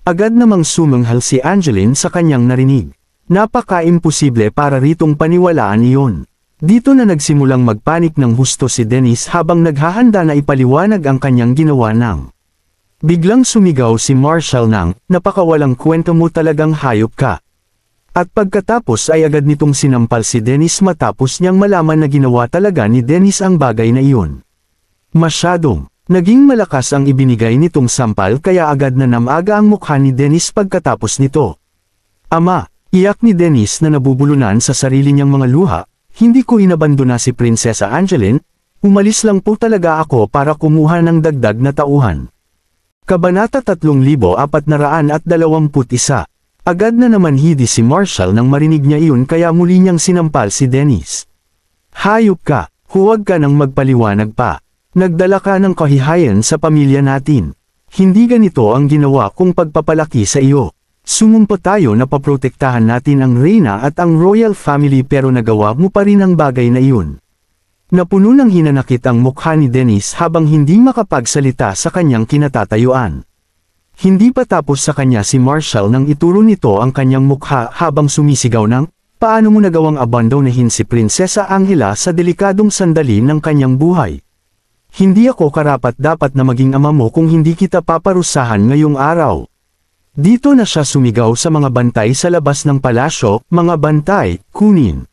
Agad namang sumanghal si Angeline sa kanyang narinig. Napaka-imposible para ritong paniwalaan iyon. Dito na nagsimulang magpanik ng husto si Dennis habang naghahanda na ipaliwanag ang kanyang ginawa nang. Biglang sumigaw si Marshall nang, napakawalang kwento mo, talagang hayop ka. At pagkatapos ay agad nitong sinampal si Dennis matapos niyang malaman na ginawa talaga ni Dennis ang bagay na iyon. Masyadong, naging malakas ang ibinigay nitong sampal kaya agad na namaga ang mukha ni Dennis pagkatapos nito. Ama, iyak ni Dennis na nabubulunan sa sarili niyang mga luha, hindi ko inabandona si Prinsesa Angeline, umalis lang po talaga ako para kumuha ng dagdag na tauhan. Kabanata 3421. Agad na naman hidi si Marshall nang marinig niya iyon kaya muli niyang sinampal si Dennis. Hayop ka, huwag ka nang magpaliwanag pa. Nagdala ka ng kahihayan sa pamilya natin. Hindi ganito ang ginawa kong pagpapalaki sa iyo. Sumumpa tayo na paprotektahan natin ang Reyna at ang royal family pero nagawa mo pa rin ang bagay na iyon. Napuno ng hinanakit ang mukha ni Dennis habang hindi makapagsalita sa kanyang kinatatayuan. Hindi pa tapos sa kanya si Marshall nang ituro nito ang kanyang mukha habang sumisigaw ng, paano mo nagawang abandonahin si Prinsesa Angela sa delikadong sandali ng kanyang buhay? Hindi ako karapat-dapat na maging ama mo kung hindi kita paparusahan ngayong araw. Dito na siya sumigaw sa mga bantay sa labas ng palasyo, mga bantay, kunin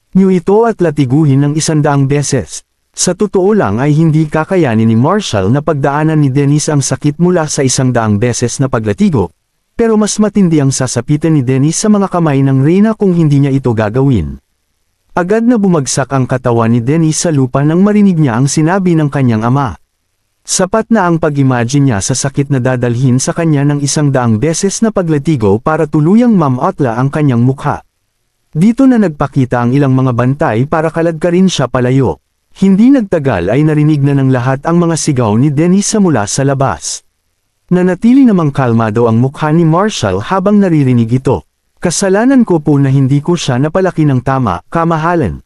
niyo ito at latiguhin ng 100 beses. Sa totoo lang ay hindi kakayanin ni Marshall na pagdaanan ni Dennis ang sakit mula sa 100 beses na paglatigo, pero mas matindi ang sasapitan ni Dennis sa mga kamay ng Reyna kung hindi niya ito gagawin. Agad na bumagsak ang katawan ni Dennis sa lupa nang marinig niya ang sinabi ng kanyang ama. Sapat na ang pag-imagine niya sa sakit na dadalhin sa kanya ng 100 beses na paglatigo para tuluyang mamatla ang kanyang mukha. Dito na nagpakita ang ilang mga bantay para kaladkarin siya palayo. Hindi nagtagal ay narinig na ng lahat ang mga sigaw ni Dennis sa mula sa labas. Nanatili namang kalmado ang mukha ni Marshall habang naririnig ito. Kasalanan ko po na hindi ko siya napalaki ng tama, kamahalan.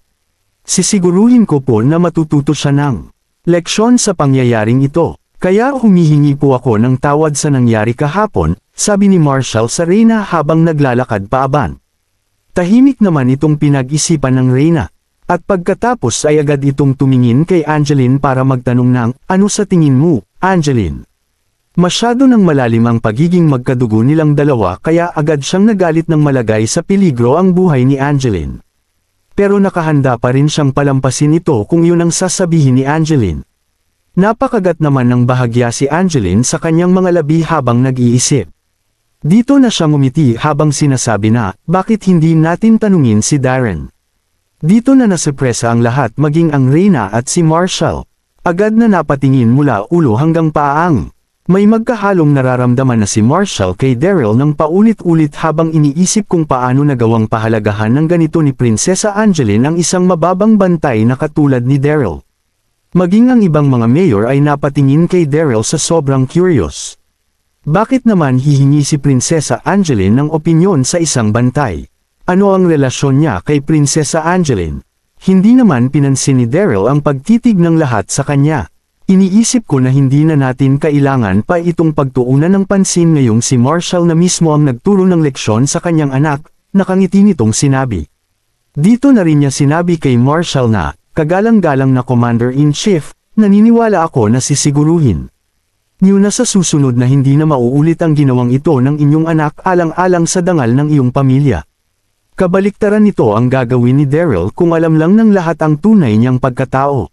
Sisiguruhin ko po na matututo siya ng leksyon sa pangyayaring ito. Kaya humihingi po ako ng tawad sa nangyari kahapon, sabi ni Marshall sa Reyna habang naglalakad paaban. Tahimik naman itong pinag-isipan ng Reyna. At pagkatapos ay agad itong tumingin kay Angeline para magtanong ng, ano sa tingin mo, Angeline? Masyado nang malalim ang pagiging magkadugo nilang dalawa kaya agad siyang nagalit ng malagay sa peligro ang buhay ni Angeline. Pero nakahanda pa rin siyang palampasin ito kung yun ang sasabihin ni Angeline. Napakagat naman ng bahagya si Angeline sa kanyang mga labi habang nag-iisip. Dito na siya ngumiti habang sinasabi na, bakit hindi natin tanungin si Darren? Dito na nasurpresa ang lahat maging ang Reyna at si Marshall. Agad na napatingin mula ulo hanggang paang. May magkahalong nararamdaman na si Marshall kay Daryl nang paulit-ulit habang iniisip kung paano nagawang pahalagahan ng ganito ni Prinsesa Angeline ang isang mababang bantay na katulad ni Daryl. Maging ang ibang mga mayor ay napatingin kay Daryl sa sobrang curious. Bakit naman hihingi si Prinsesa Angeline ng opinyon sa isang bantay? Ano ang relasyon niya kay Prinsesa Angeline? Hindi naman pinansin ni Daryl ang pagtitig ng lahat sa kanya. Iniisip ko na hindi na natin kailangan pa itong pagtuunan ng pansin ngayong si Marshall na mismo ang nagturo ng leksyon sa kanyang anak, nakangiti nitong sinabi. Dito na rin niya sinabi kay Marshall na, kagalang-galang na Commander-in-Chief, naniniwala ako na sisiguruhin niyo na sa susunod na hindi na mauulit ang ginawang ito ng inyong anak alang-alang sa dangal ng iyong pamilya. Kabaliktaran nito ang gagawin ni Daryl kung alam lang ng lahat ang tunay niyang pagkatao.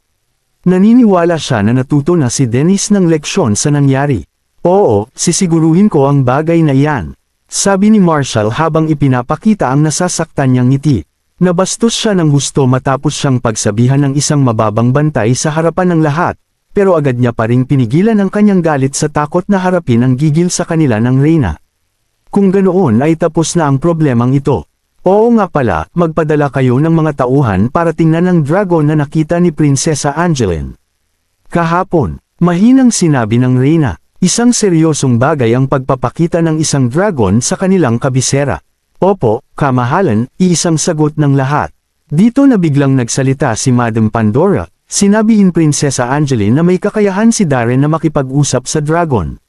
Naniniwala siya na natuto na si Dennis ng leksyon sa nangyari. Oo, sisiguruhin ko ang bagay na yan, sabi ni Marshall habang ipinapakita ang nasasaktan niyang ngiti. Nabastos siya ng husto matapos siyang pagsabihan ng isang mababang bantay sa harapan ng lahat, pero agad niya pa ring pinigilan ang kanyang galit sa takot na harapin ang gigil sa kanila ng Reyna. Kung ganoon ay tapos na ang problemang ito. Oo nga pala, magpadala kayo ng mga tauhan para tingnan ang dragon na nakita ni Prinsesa Angeline. Kahapon, mahinang sinabi ng Reyna, isang seryosong bagay ang pagpapakita ng isang dragon sa kanilang kabisera. Opo, kamahalan, iisang sagot ng lahat. Dito na biglang nagsalita si Madam Pandora, sinabi ni Prinsesa Angeline na may kakayahan si Darren na makipag-usap sa dragon.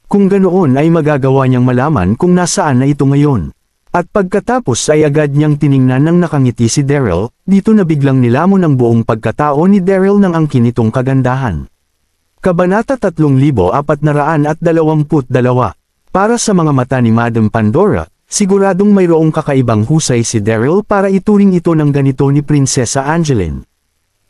Kung ganoon ay magagawa niyang malaman kung nasaan na ito ngayon. At pagkatapos ay agad niyang tiningnan ng nakangiti si Daryl, dito na biglang nilamon ang buong pagkatao ni Daryl ng angkin nitong kagandahan. Kabanata 3422. Para sa mga mata ni Madam Pandora, siguradong mayroong kakaibang husay si Daryl para ituring ito ng ganito ni Prinsesa Angeline.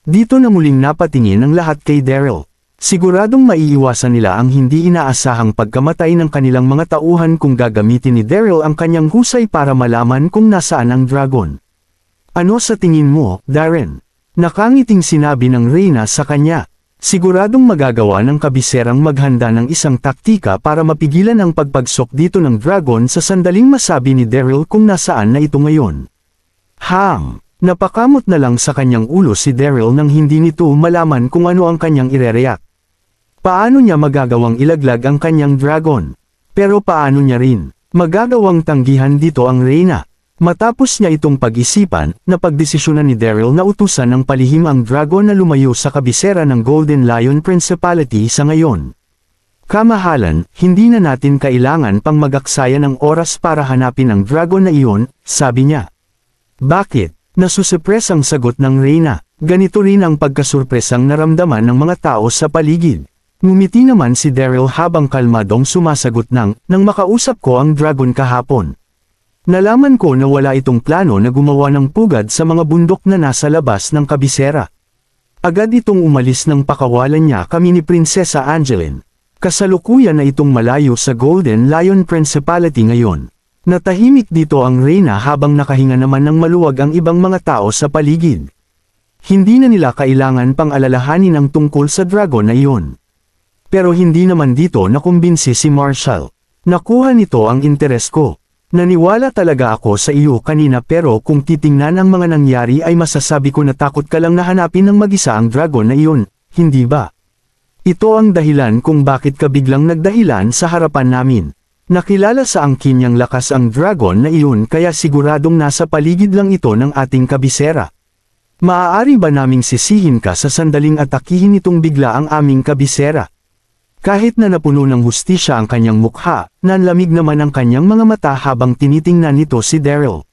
Dito na muling napatingin ang lahat kay Daryl. Siguradong maiiwasan nila ang hindi inaasahang pagkamatay ng kanilang mga tauhan kung gagamitin ni Daryl ang kanyang husay para malaman kung nasaan ang dragon. Ano sa tingin mo, Darren? Nakangiting sinabi ng Reyna sa kanya. Siguradong magagawa ng kabiserang maghanda ng isang taktika para mapigilan ang pagpagsok dito ng dragon sa sandaling masabi ni Daryl kung nasaan na ito ngayon. Napakamot na lang sa kanyang ulo si Daryl nang hindi nito malaman kung ano ang kanyang irereact. Paano niya magagawang ilaglag ang kanyang dragon? Pero paano niya rin magagawang tanggihan dito ang Reyna? Matapos niya itong pag-isipan, napagdesisyonan ni Daryl na utusan ng palihim ang dragon na lumayo sa kabisera ng Golden Lion Principality sa ngayon. Kamahalan, hindi na natin kailangan pang mag-aksaya ng oras para hanapin ang dragon na iyon, sabi niya. Bakit? Nasusupres ang sagot ng Reyna. Ganito rin ang pagkasurpresang naramdaman ng mga tao sa paligid. Ngumiti naman si Daryl habang kalmadong sumasagot nang makausap ko ang dragon kahapon. Nalaman ko na wala itong plano na gumawa ng pugad sa mga bundok na nasa labas ng kabisera. Agad itong umalis nang pakawalan niya kami ni Prinsesa Angeline. Kasalukuyan na itong malayo sa Golden Lion Principality ngayon. Natahimik dito ang Reyna habang nakahinga naman ng maluwag ang ibang mga tao sa paligid. Hindi na nila kailangan pang alalahanin ang tungkol sa dragon na iyon. Pero hindi naman dito nakumbinsi si Marshall. Nakuha nito ang interes ko. Naniwala talaga ako sa iyo kanina pero kung titingnan ang mga nangyari ay masasabi ko na takot ka lang na hanapin ng mag-isa ang dragon na iyon, hindi ba? Ito ang dahilan kung bakit ka biglang nagdahilan sa harapan namin. Nakilala sa angkin niyang lakas ang dragon na iyon kaya siguradong nasa paligid lang ito ng ating kabisera. Maaari ba naming sisihin ka sa sandaling atakihin itong bigla ang aming kabisera? Kahit na napuno ng hustisya ang kanyang mukha, nanlamig naman ang kanyang mga mata habang tinitingnan nito si Daryl.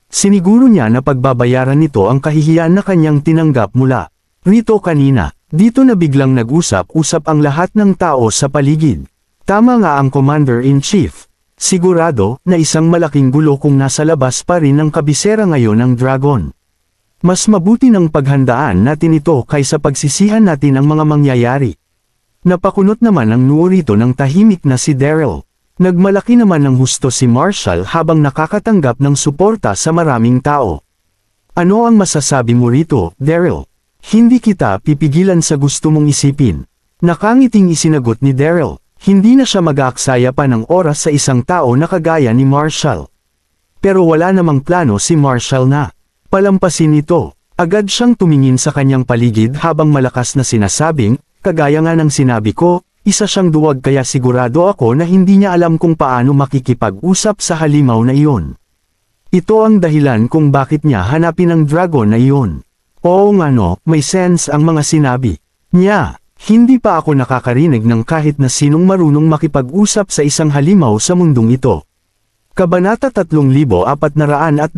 Siniguro niya na pagbabayaran nito ang kahihiyan na kanyang tinanggap mula rito kanina. Dito na biglang nag-usap-usap ang lahat ng tao sa paligid. Tama nga ang Commander-in-Chief. Sigurado na isang malaking gulo kung nasa labas pa rin ang kabisera ngayon ng dragon. Mas mabuti ng paghandaan natin ito kaysa pagsisihan natin ang mga mangyayari. Napakunot naman ang noo rito ng tahimik na si Daryl. Nagmalaki naman ng husto si Marshall habang nakakatanggap ng suporta sa maraming tao. Ano ang masasabi mo rito, Daryl? Hindi kita pipigilan sa gusto mong isipin. Nakangiting isinagot ni Daryl. Hindi na siya mag-aaksaya pa ng oras sa isang tao na kagaya ni Marshall. Pero wala namang plano si Marshall na palampasin ito. Agad siyang tumingin sa kanyang paligid habang malakas na sinasabing, kagaya nga ng sinabi ko, isa siyang duwag kaya sigurado ako na hindi niya alam kung paano makikipag-usap sa halimaw na iyon. Ito ang dahilan kung bakit niya hanapin ang dragon na iyon. Oo nga no, may sense ang mga sinabi niya. Hindi pa ako nakakarinig ng kahit na sinong marunong makipag-usap sa isang halimaw sa mundong ito. Kabanata 3423.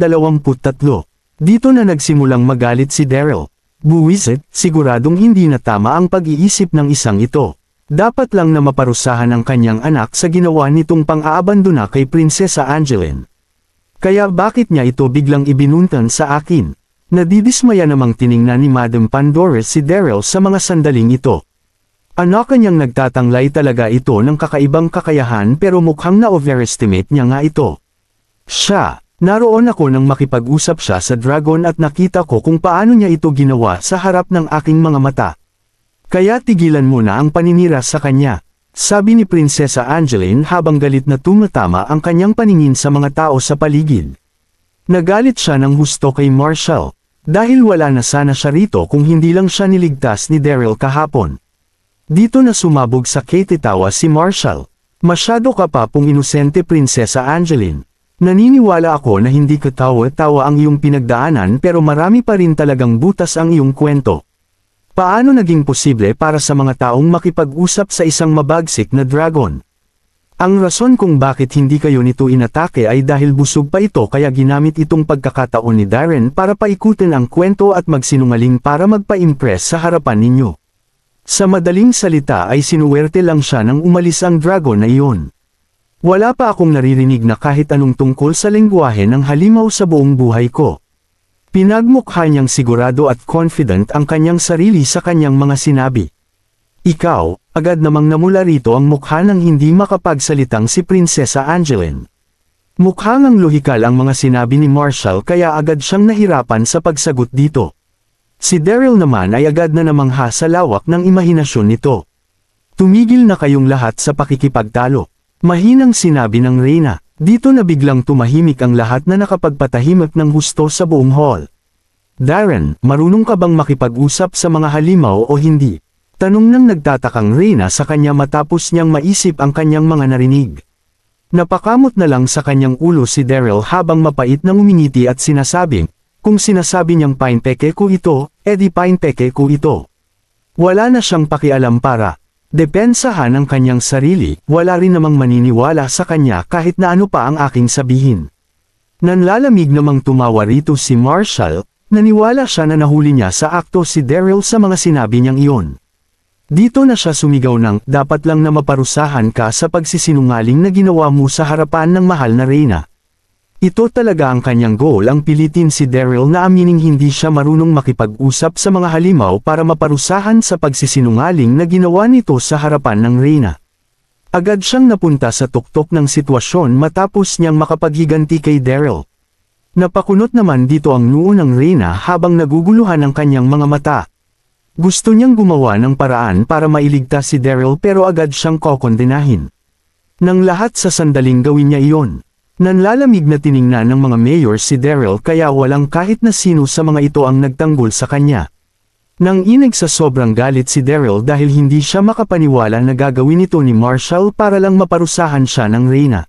Dito na nagsimulang magalit si Daryl. Buwisit, siguradong hindi na tama ang pag-iisip ng isang ito. Dapat lang na maparusahan ang kanyang anak sa ginawa nitong pang-aabandona kay Prinsesa Angeline. Kaya bakit niya ito biglang ibinuntan sa akin? Nadidismaya namang tiningnan ni Madam Pandora si Daryl sa mga sandaling ito. Ano kanyang nagtatanglay talaga ito ng kakaibang kakayahan pero mukhang na-overestimate niya nga ito. Siya, Naroon ako nang makipag-usap siya sa dragon at nakita ko kung paano niya ito ginawa sa harap ng aking mga mata. Kaya tigilan mo na ang paninira sa kanya, sabi ni Prinsesa Angeline habang galit na tumatama ang kanyang paningin sa mga tao sa paligid. Nagalit siya ng husto kay Marshall, dahil wala na sana siya rito kung hindi lang siya niligtas ni Daryl kahapon. Dito na sumabog sa ketitawa si Marshall. Masyado ka pa pong inosente Prinsesa Angeline. Naniniwala ako na hindi katawa-tawa ang iyong pinagdaanan pero marami pa rin talagang butas ang iyong kwento. Paano naging posible para sa mga taong makipag-usap sa isang mabagsik na dragon? Ang rason kung bakit hindi kayo nito inatake ay dahil busog pa ito kaya ginamit itong pagkakataon ni Darren para paikutin ang kwento at magsinungaling para magpa-impress sa harapan ninyo. Sa madaling salita ay sinuwerte lang siya nang umalis ang dragon na iyon. Wala pa akong naririnig na kahit anong tungkol sa lengguwahe ng halimaw sa buong buhay ko. Pinagmukha niyang sigurado at confident ang kanyang sarili sa kanyang mga sinabi. Ikaw, agad namang namula rito ang mukha ng hindi makapagsalitang si Prinsesa Angeline. Mukhang ang lohikal ang mga sinabi ni Marshall kaya agad siyang nahirapan sa pagsagot dito. Si Daryl naman ay agad na namangha sa lawak ng imahinasyon nito. Tumigil na kayong lahat sa pakikipagtalo. Mahinang sinabi ng Reyna. Dito na biglang tumahimik ang lahat na nakapagpatahimik ng husto sa buong hall. Darren, marunong ka bang makipag-usap sa mga halimaw o hindi? Tanong ng nagtatakang Reyna sa kanya matapos niyang maisip ang kanyang mga narinig. Napakamot na lang sa kanyang ulo si Daryl habang mapait na ngumingiti at sinasabing, kung sinasabi niyang painpeke ko ito, edi painpeke ko ito. Wala na siyang pakialam para depensahan ang kanyang sarili, wala rin namang maniniwala sa kanya kahit na ano pa ang aking sabihin. Nanlalamig namang tumawa rito si Marshall, naniwala siya na nahuli niya sa akto si Daryl sa mga sinabi niyang iyon. Dito na siya sumigaw ng, dapat lang na maparusahan ka sa pagsisinungaling na ginawa mo sa harapan ng mahal na Reyna. Ito talaga ang kanyang goal ang pilitin si Daryl na amining hindi siya marunong makipag-usap sa mga halimaw para maparusahan sa pagsisinungaling na ginawa nito sa harapan ng Reyna. Agad siyang napunta sa tuktok ng sitwasyon matapos niyang makapaghiganti kay Daryl. Napakunot naman dito ang noo ng Reyna habang naguguluhan ang kanyang mga mata. Gusto niyang gumawa ng paraan para mailigtas si Daryl pero agad siyang kokondenahin. Nang lahat sa sandaling gawin niya iyon. Nanlalamig na tiningnan ng mga mayor si Daryl kaya walang kahit na sino sa mga ito ang nagtanggol sa kanya. Nang inig sa sobrang galit si Daryl dahil hindi siya makapaniwala na gagawin ito ni Marshall para lang maparusahan siya ng Reyna.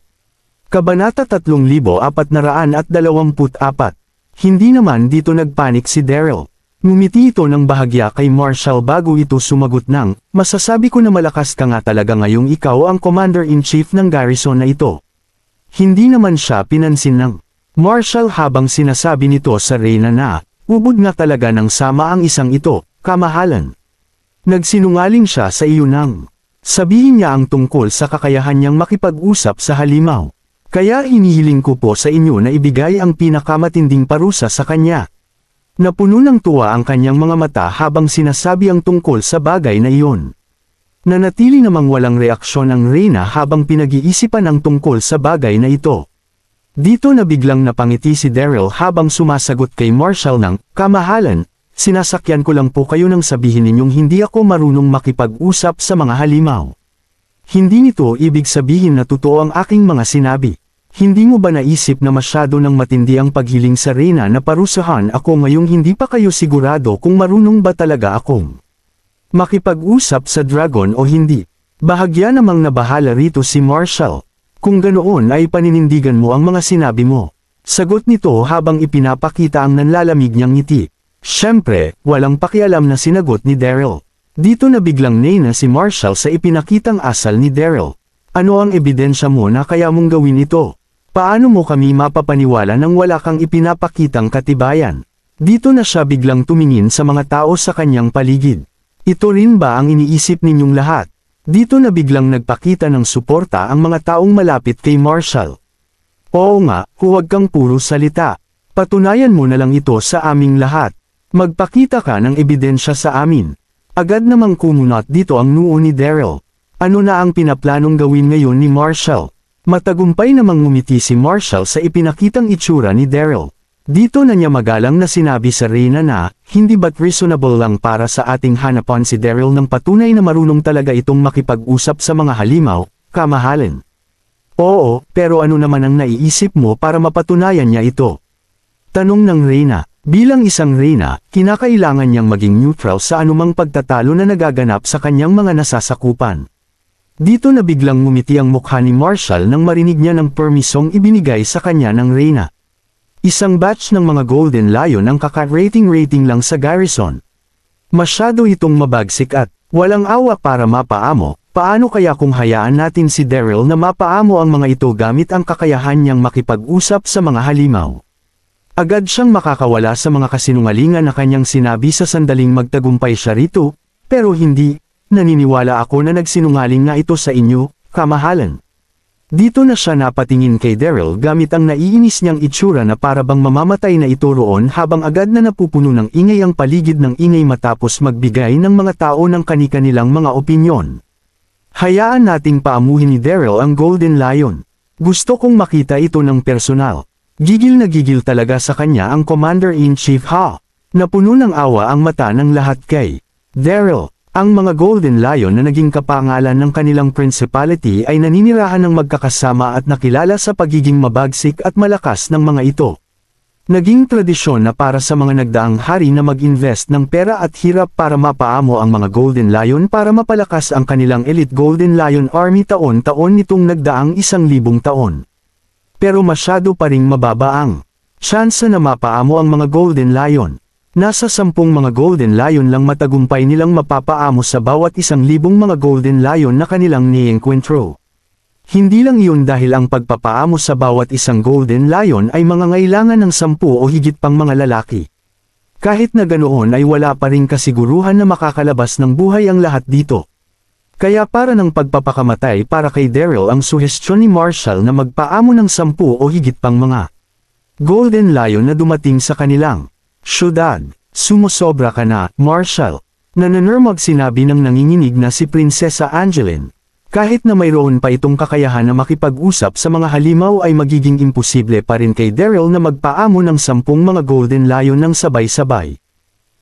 Kabanata 3424. Hindi naman dito nagpanik si Daryl. Ngumiti ito ng bahagya kay Marshall bago ito sumagot ng, masasabi ko na malakas ka nga talaga ngayong ikaw ang commander-in-chief ng garrison na ito. Hindi naman siya pinansin ng Marshall habang sinasabi nito sa Reyna na, ubod nga talaga ng sama ang isang ito, kamahalan. Nagsinungaling siya sa iyo nang sabihin niya ang tungkol sa kakayahan niyang makipag-usap sa halimaw. Kaya hinihiling ko po sa inyo na ibigay ang pinakamatinding parusa sa kanya. Napuno ng tuwa ang kanyang mga mata habang sinasabi ang tungkol sa bagay na iyon. Nanatili namang walang reaksyon ang Reyna habang pinag-iisipan ang tungkol sa bagay na ito. Dito na biglang napangiti si Daryl habang sumasagot kay Marshall ng, kamahalan, sinasakyan ko lang po kayo nang sabihin ninyong hindi ako marunong makipag-usap sa mga halimaw. Hindi nito ibig sabihin na totoo ang aking mga sinabi. Hindi mo ba naisip na masyado ng matindi ang paghiling sa Reyna na parusahan ako ngayong hindi pa kayo sigurado kung marunong ba talaga akong makipag-usap sa dragon o hindi? Bahagya namang nabahala rito si Marshall. Kung ganoon ay paninindigan mo ang mga sinabi mo. Sagot nito habang ipinapakita ang nanlalamig niyang ngiti. Siyempre, walang pakialam na sinagot ni Daryl. Dito na biglang nena si Marshall sa ipinakitang asal ni Daryl. Ano ang ebidensya mo na kaya mong gawin ito? Paano mo kami mapapaniwala nang wala kang ipinapakitang katibayan? Dito na siya biglang tumingin sa mga tao sa kanyang paligid. Ito rin ba ang iniisip ninyong lahat? Dito na biglang nagpakita ng suporta ang mga taong malapit kay Marshall. Oo nga, huwag kang puro salita. Patunayan mo na lang ito sa aming lahat. Magpakita ka ng ebidensya sa amin. Agad namang kumunot dito ang noo ni Daryl. Ano na ang pinaplanong gawin ngayon ni Marshall? Matagumpay namang ngumiti si Marshall sa ipinakitang itsura ni Daryl. Dito na niya magalang na sinabi sa Reyna na, hindi ba't reasonable lang para sa ating hanapan si Daryl ng patunay na marunong talaga itong makipag-usap sa mga halimaw, kamahalin. Oo, pero ano naman ang naiisip mo para mapatunayan niya ito? Tanong ng Reyna. Bilang isang Reyna, kinakailangan niyang maging neutral sa anumang pagtatalo na nagaganap sa kanyang mga nasasakupan. Dito na biglang ngumiti ang mukha ni Marshall nang marinig niya ng permisong ibinigay sa kanya ng Reyna. Isang batch ng mga Golden Lion ang kaka-rating lang sa garrison. Masyado itong mabagsik at walang awa para mapaamo. Paano kaya kung hayaan natin si Daryl na mapaamo ang mga ito gamit ang kakayahan niyang makipag-usap sa mga halimaw? Agad siyang makakawala sa mga kasinungalingan na kanyang sinabi sa sandaling magtagumpay siya rito, pero hindi, naniniwala ako na nagsinungaling nga ito sa inyo, kamahalan. Dito na siya napatingin kay Daryl gamit ang naiinis niyang itsura na para bang mamamatay na ito roon habang agad na napupuno ng ingay ang paligid ng ingay matapos magbigay ng mga tao ng kani-kanilang mga opinyon. Hayaan nating paamuhin ni Daryl ang Golden Lion. Gusto kong makita ito ng personal. Gigil na gigil talaga sa kanya ang Commander-in-Chief Ha. Napuno ng awa ang mata ng lahat kay Daryl. Ang mga Golden Lion na naging kapangalan ng kanilang principality ay naninirahan ng magkakasama at nakilala sa pagiging mabagsik at malakas ng mga ito. Naging tradisyon na para sa mga nagdaang hari na mag-invest ng pera at hirap para mapaamo ang mga Golden Lion para mapalakas ang kanilang elite Golden Lion Army taon-taon nitong nagdaang 1,000 taon. Pero masyado pa ring mababa ang tsansa na mapaamo ang mga Golden Lion. Nasa 10 mga Golden Lion lang matagumpay nilang mapapaamo sa bawat 1,000 mga Golden Lion na kanilang ni-encuentro. Hindi lang iyon dahil ang pagpapaamo sa bawat isang Golden Lion ay mangangailangan ng 10 o higit pang mga lalaki. Kahit na ganoon ay wala pa ring kasiguruhan na makakalabas ng buhay ang lahat dito. Kaya para ng pagpapakamatay para kay Daryl ang suhestyon ni Marshall na magpaamo ng 10 o higit pang mga Golden Lion na dumating sa kanilang syudad. Sumusobra ka na, Marshall. Nananurmag sinabi ng nanginginig na si Prinsesa Angeline. Kahit na mayroon pa itong kakayahan na makipag-usap sa mga halimaw ay magiging imposible pa rin kay Daryl na magpaamo ng 10 mga Golden Lion ng sabay-sabay.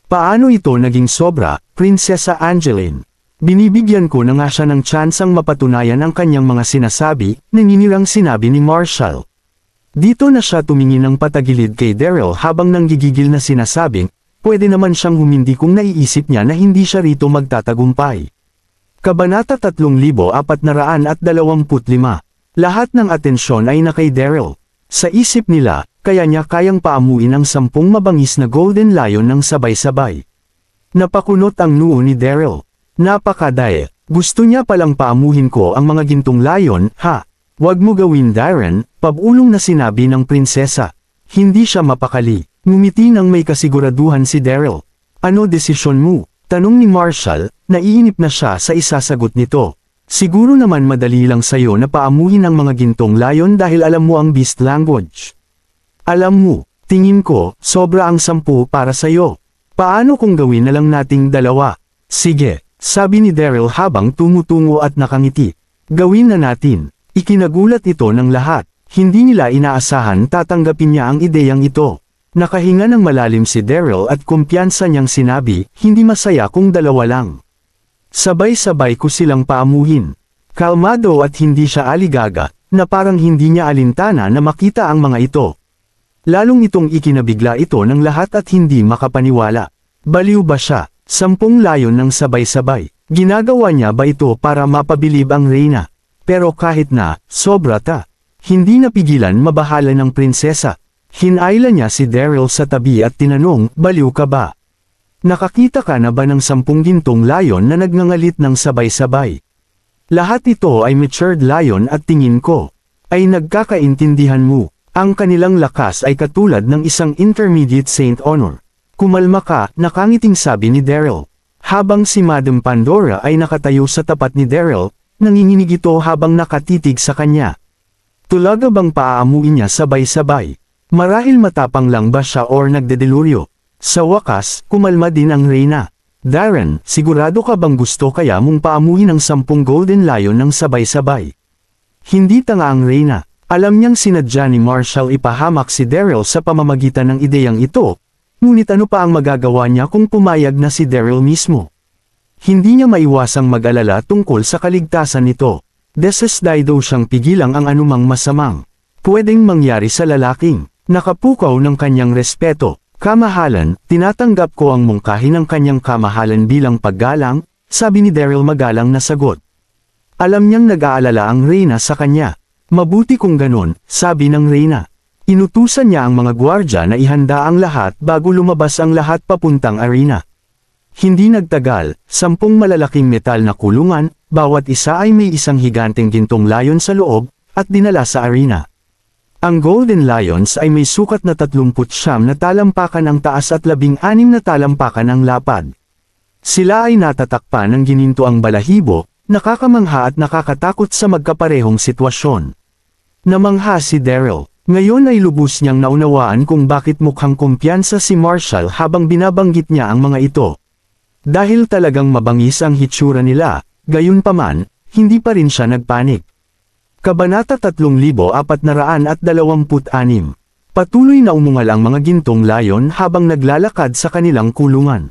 Paano ito naging sobra, Prinsesa Angeline? Binibigyan ko na nga siya ng tsansang mapatunayan ang kanyang mga sinasabi, naninirang sinabi ni Marshall. Dito na siya tumingin ng patagilid kay Daryl habang nanggigigil na sinasabing, pwede naman siyang humindi kung naiisip niya na hindi siya rito magtatagumpay. Kabanata 3425. Lahat ng atensyon ay na kay Daryl. Sa isip nila, kaya niya kayang paamuin ang 10 mabangis na Golden Lion ng sabay-sabay. Napakunot ang noo ni Daryl. Napakadaya. Gusto niya palang paamuhin ko ang mga gintong layon, ha? Wag mo gawin, Darren, pabulong na sinabi ng prinsesa. Hindi siya mapakali. Ngumiti nang may kasiguraduhan si Daryl. Ano desisyon mo? Tanong ni Marshall, naiinip na siya sa isasagot nito. Siguro naman madali lang sayo na paamuhin ang mga gintong layon dahil alam mo ang beast language. Alam mo, tingin ko, sobra ang 10 para sayo. Paano kung gawin na lang nating 2? Sige. Sabi ni Daryl habang tumutungo at nakangiti. Gawin na natin. Ikinagulat ito ng lahat. Hindi nila inaasahan tatanggapin niya ang ideyang ito. Nakahinga ng malalim si Daryl at kumpiyansa niyang sinabi, hindi masaya kung 2 lang. Sabay-sabay ko silang paamuhin. Kalmado at hindi siya aligaga, na parang hindi niya alintana na makita ang mga ito. Lalong itong ikinabigla ito ng lahat at hindi makapaniwala. Baliw ba siya? 10 layon ng sabay-sabay. Ginagawa niya ba ito para mapabilib ang Reyna? Pero kahit na, sobra ta. Hindi napigilan mabahala ng prinsesa. Hinayla niya si Daryl sa tabi at tinanong, baliw ka ba? Nakakita ka na ba ng 10 gintong layon na nagngangalit ng sabay-sabay? Lahat ito ay matured lion at tingin ko ay nagkakaintindihan mo. Ang kanilang lakas ay katulad ng isang intermediate Saint Honor. Kumalma ka, nakangiting sabi ni Daryl. Habang si Madam Pandora ay nakatayo sa tapat ni Daryl, nanginginig ito habang nakatitig sa kanya. Tulaga bang paaamuin niya sabay-sabay? Marahil matapang lang ba siya or nagdedeluryo? Sa wakas, kumalma din ang Reyna. Darren, sigurado ka bang gusto kaya mong paamuhin ang 10 Golden Lion ng sabay-sabay? Hindi tanga ang Reyna. Alam niyang sinadya ni Marshall ipahamak si Daryl sa pamamagitan ng ideyang ito, ngunit ano pa ang magagawa niya kung pumayag na si Daryl mismo? Hindi niya maiwasang mag-alala tungkol sa kaligtasan nito. Desesdaido siyang pigilang ang anumang masamang pwedeng mangyari sa lalaking nakapukaw ng kanyang respeto. Kamahalan, tinatanggap ko ang mungkahi ng kanyang kamahalan bilang paggalang, sabi ni Daryl magalang na sagot. Alam niyang nag-aalala ang Reyna sa kanya. Mabuti kung ganon, sabi ng Reyna. Inutusan niya ang mga gwardya na ihanda ang lahat bago lumabas ang lahat papuntang arena. Hindi nagtagal, 10 malalaking metal na kulungan, bawat isa ay may isang higanteng gintong layon sa loob, at dinala sa arena. Ang Golden Lions ay may sukat na 39 na talampakan ang taas at 16 na talampakan ang lapad. Sila ay natatakpan ng ginintoang balahibo, nakakamangha at nakakatakot sa magkaparehong sitwasyon. Namangha si Daryl. Ngayon ay lubos niyang naunawaan kung bakit mukhang kumpiyansa si Marshall habang binabanggit niya ang mga ito. Dahil talagang mabangis ang hitsura nila, gayunpaman, hindi pa rin siya nagpanik. Kabanata 3426. Patuloy na umungal ang mga gintong layon habang naglalakad sa kanilang kulungan.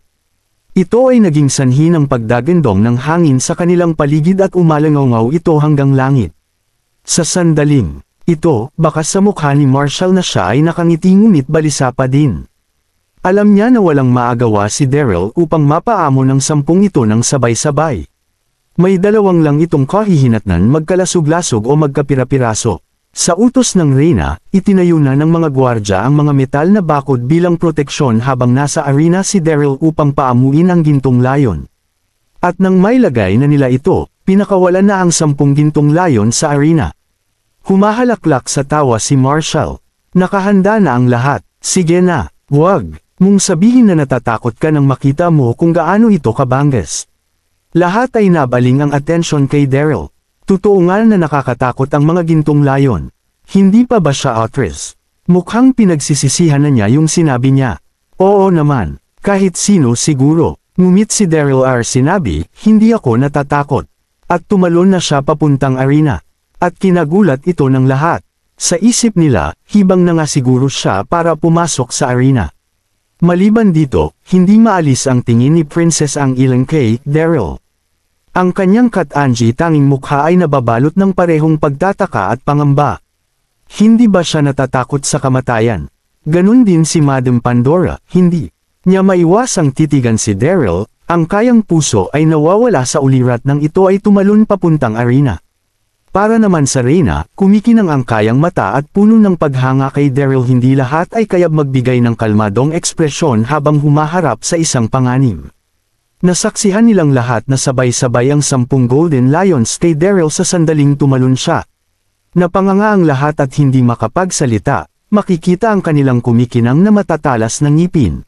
Ito ay naging sanhi ng pagdagandong ng hangin sa kanilang paligid at umalangaw ito hanggang langit. Sa sandaling ito, baka sa mukha ni Marshall na siya ay nakangiti ngunit balisa pa din. Alam niya na walang maagawa si Daryl upang mapaamo ng 10 ito ng sabay-sabay. May 2 lang itong kahihinatnan magkalasog-lasog o magkapira-piraso. Sa utos ng Reyna, itinayo na ng mga gwardya ang mga metal na bakod bilang proteksyon habang nasa arena si Daryl upang paamuin ang gintong layon. At nang mailagay na nila ito, pinakawalan na ang 10 gintong layon sa arena. Humahalaklak sa tawa si Marshall. Nakahanda na ang lahat. Sige na, wag mong sabihin na natatakot ka nang makita mo kung gaano ito kabanges. Lahat ay nabaling ang atensyon kay Daryl. Totoo nga na nakakatakot ang mga gintong layon. Hindi pa ba siya actress? Mukhang pinagsisisihan na niya yung sinabi niya. Oo naman, kahit sino siguro. Ngumit si Daryl sinabi, hindi ako natatakot. At tumalon na siya papuntang arena. At kinagulat ito ng lahat. Sa isip nila, hibang na nga siguro siya para pumasok sa arena. Maliban dito, hindi maalis ang tingin ni Princess ang ilang kay Daryl. Ang kanyang Kat-Anji tanging mukha ay nababalot ng parehong pagtataka at pangamba. Hindi ba siya natatakot sa kamatayan? Ganun din si Madam Pandora, hindi niya maiwasang titigan si Daryl, ang kayang puso ay nawawala sa ulirat nang ito ay tumalon papuntang arena. Para naman sa Reyna, kumikinang ang kayang mata at puno ng paghanga kay Daryl hindi lahat ay kayab magbigay ng kalmadong ekspresyon habang humaharap sa isang panganib. Nasaksihan nilang lahat na sabay-sabay ang 10 Golden Lions kay Daryl sa sandaling tumalon siya. Napanganga ang lahat at hindi makapagsalita, makikita ang kanilang kumikinang na matatalas ng ngipin.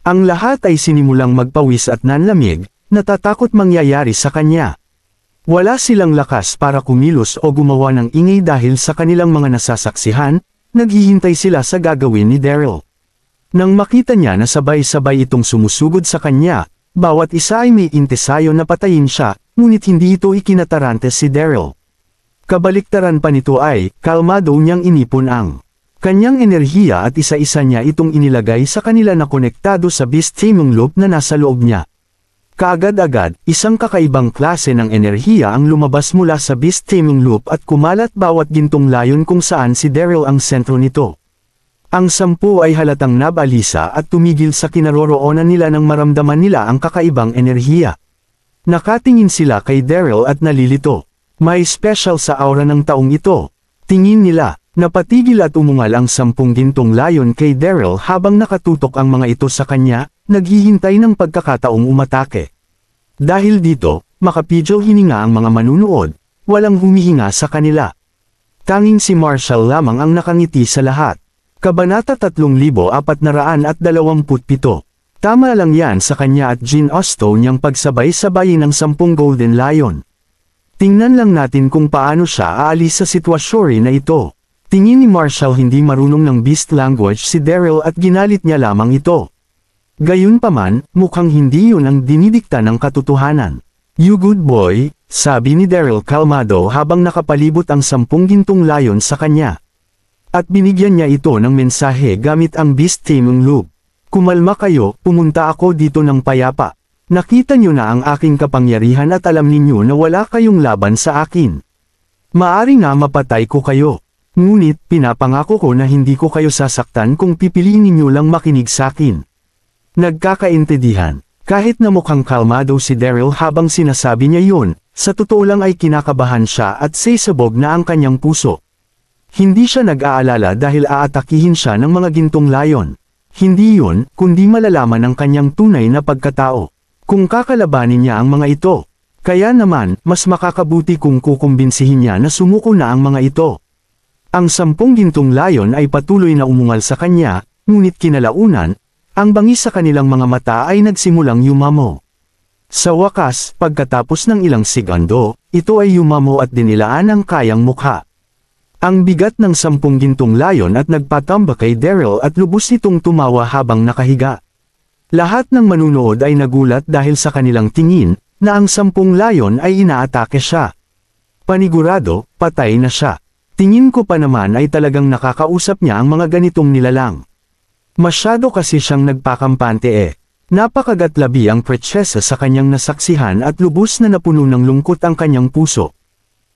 Ang lahat ay sinimulang magpawis at nanlamig, natatakot mangyayari sa kanya. Wala silang lakas para kumilos o gumawa ng ingay dahil sa kanilang mga nasasaksihan, naghihintay sila sa gagawin ni Daryl. Nang makita niya na sabay-sabay itong sumusugod sa kanya, bawat isa ay may intesayo na patayin siya, ngunit hindi ito ikinatarante si Daryl. Kabaliktaran pa nito ay, kalmado niyang inipon ang kanyang enerhiya at isa-isa niya itong inilagay sa kanila na konektado sa beast taming loop na nasa loob niya. Kaagad-agad, isang kakaibang klase ng enerhiya ang lumabas mula sa beast taming loop at kumalat bawat gintong layon kung saan si Daryl ang sentro nito. Ang 10 ay halatang nabalisa at tumigil sa kinaroroonan nila nang maramdaman nila ang kakaibang enerhiya. Nakatingin sila kay Daryl at nalilito. May special sa aura ng taong ito. Tingin nila, napatigil at umungal ang 10 gintong layon kay Daryl habang nakatutok ang mga ito sa kanya, naghihintay ng pagkakataong umatake. Dahil dito, makapidyo hininga ang mga manunood, walang humihinga sa kanila. Tanging si Marshall lamang ang nakangiti sa lahat. Kabanata 3427. Tama lang yan sa kanya at Jean Austen niyang pagsabay-sabayin ng 10 Golden Lion. Tingnan lang natin kung paano siya aalis sa sitwasyon na ito. Tingin ni Marshall hindi marunong ng beast language si Daryl at ginalit niya lamang ito. Gayunpaman, mukhang hindi yun ang dinidikta ng katotohanan. You good boy, sabi ni Daryl kalmado habang nakapalibot ang 10 gintong layon sa kanya. At binigyan niya ito ng mensahe gamit ang beast taming loop. Kumalma kayo, pumunta ako dito ng payapa. Nakita niyo na ang aking kapangyarihan at alam ninyo na wala kayong laban sa akin. Maari nga mapatay ko kayo. Ngunit pinapangako ko na hindi ko kayo sasaktan kung pipiliin ninyo lang makinig sa akin. Nagkakaintindihan. Kahit na mukhang kalmado si Daryl habang sinasabi niya yun, sa totoo lang ay kinakabahan siya at sisabog na ang kanyang puso. Hindi siya nag-aalala dahil aatakihin siya ng mga gintong layon. Hindi yun, kundi malalaman ang kanyang tunay na pagkatao. Kung kakalabanin niya ang mga ito, kaya naman, mas makakabuti kung kukumbinsihin niya na sumuko na ang mga ito. Ang 10 gintong layon ay patuloy na umungal sa kanya, ngunit kinalaunan, ang bangis sa kanilang mga mata ay nagsimulang yumamo. Sa wakas, pagkatapos ng ilang segundo, ito ay yumamo at dinilaan ang kayang mukha. Ang bigat ng 10 gintong layon at nagpatamba kay Daryl at lubos nitong tumawa habang nakahiga. Lahat ng manunood ay nagulat dahil sa kanilang tingin, na ang 10 layon ay inaatake siya. Panigurado, patay na siya. Tingin ko pa naman ay talagang nakakausap niya ang mga ganitong nilalang. Masyado kasi siyang nagpakampante Napakagatlabi ang prinsesa sa kanyang nasaksihan at lubos na napuno ng lungkot ang kanyang puso.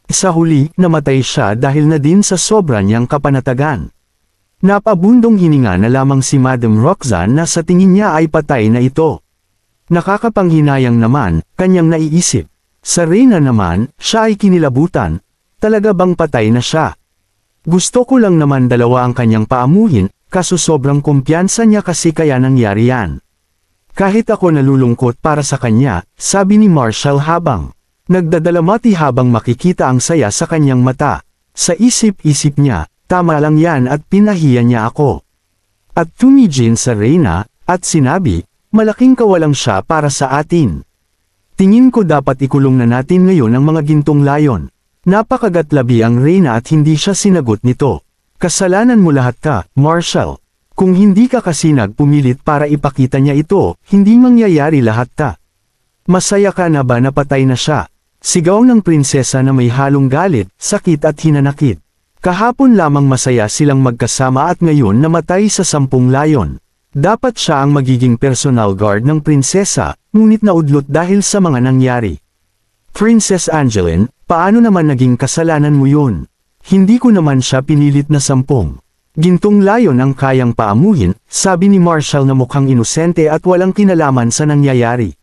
Sa huli, namatay siya dahil na din sa sobra niyang kapanatagan. Napabundong hininga na lamang si Madam Roxanne na sa tingin niya ay patay na ito. Nakakapanghinayang naman, kanyang naiisip. Sa Reyna naman, siya ay kinilabutan. Talaga bang patay na siya? Gusto ko lang naman dalawa ang kanyang paamuhin, kaso sobrang kumpiyansa niya kasi kaya nangyari yan. Kahit ako nalulungkot para sa kanya, sabi ni Marshall habang nagdadalamati habang makikita ang saya sa kanyang mata. Sa isip-isip niya, tama lang yan at pinahiya niya ako. At tumigil sa Reyna, at sinabi, malaking kawalang siya para sa atin. Tingin ko dapat ikulong na natin ngayon ang mga gintong layon. Napakagatlabi ang Reyna at hindi siya sinagot nito. Kasalanan mo lahat ka, Marshall. Kung hindi ka kasi nagpumilit para ipakita niya ito, hindi mangyayari lahat ta. Masaya ka na ba na patay na siya? Sigaw ng prinsesa na may halong galit, sakit at hinanakit. Kahapon lamang masaya silang magkasama at ngayon namatay sa 10 layon. Dapat siya ang magiging personal guard ng prinsesa, ngunit naudlot dahil sa mga nangyari. Princess Angeline, paano naman naging kasalanan mo yun? Hindi ko naman siya pinilit na 10 gintong layon ang kayang paamuhin, sabi ni Marshall na mukhang inosente at walang kinalaman sa nangyayari.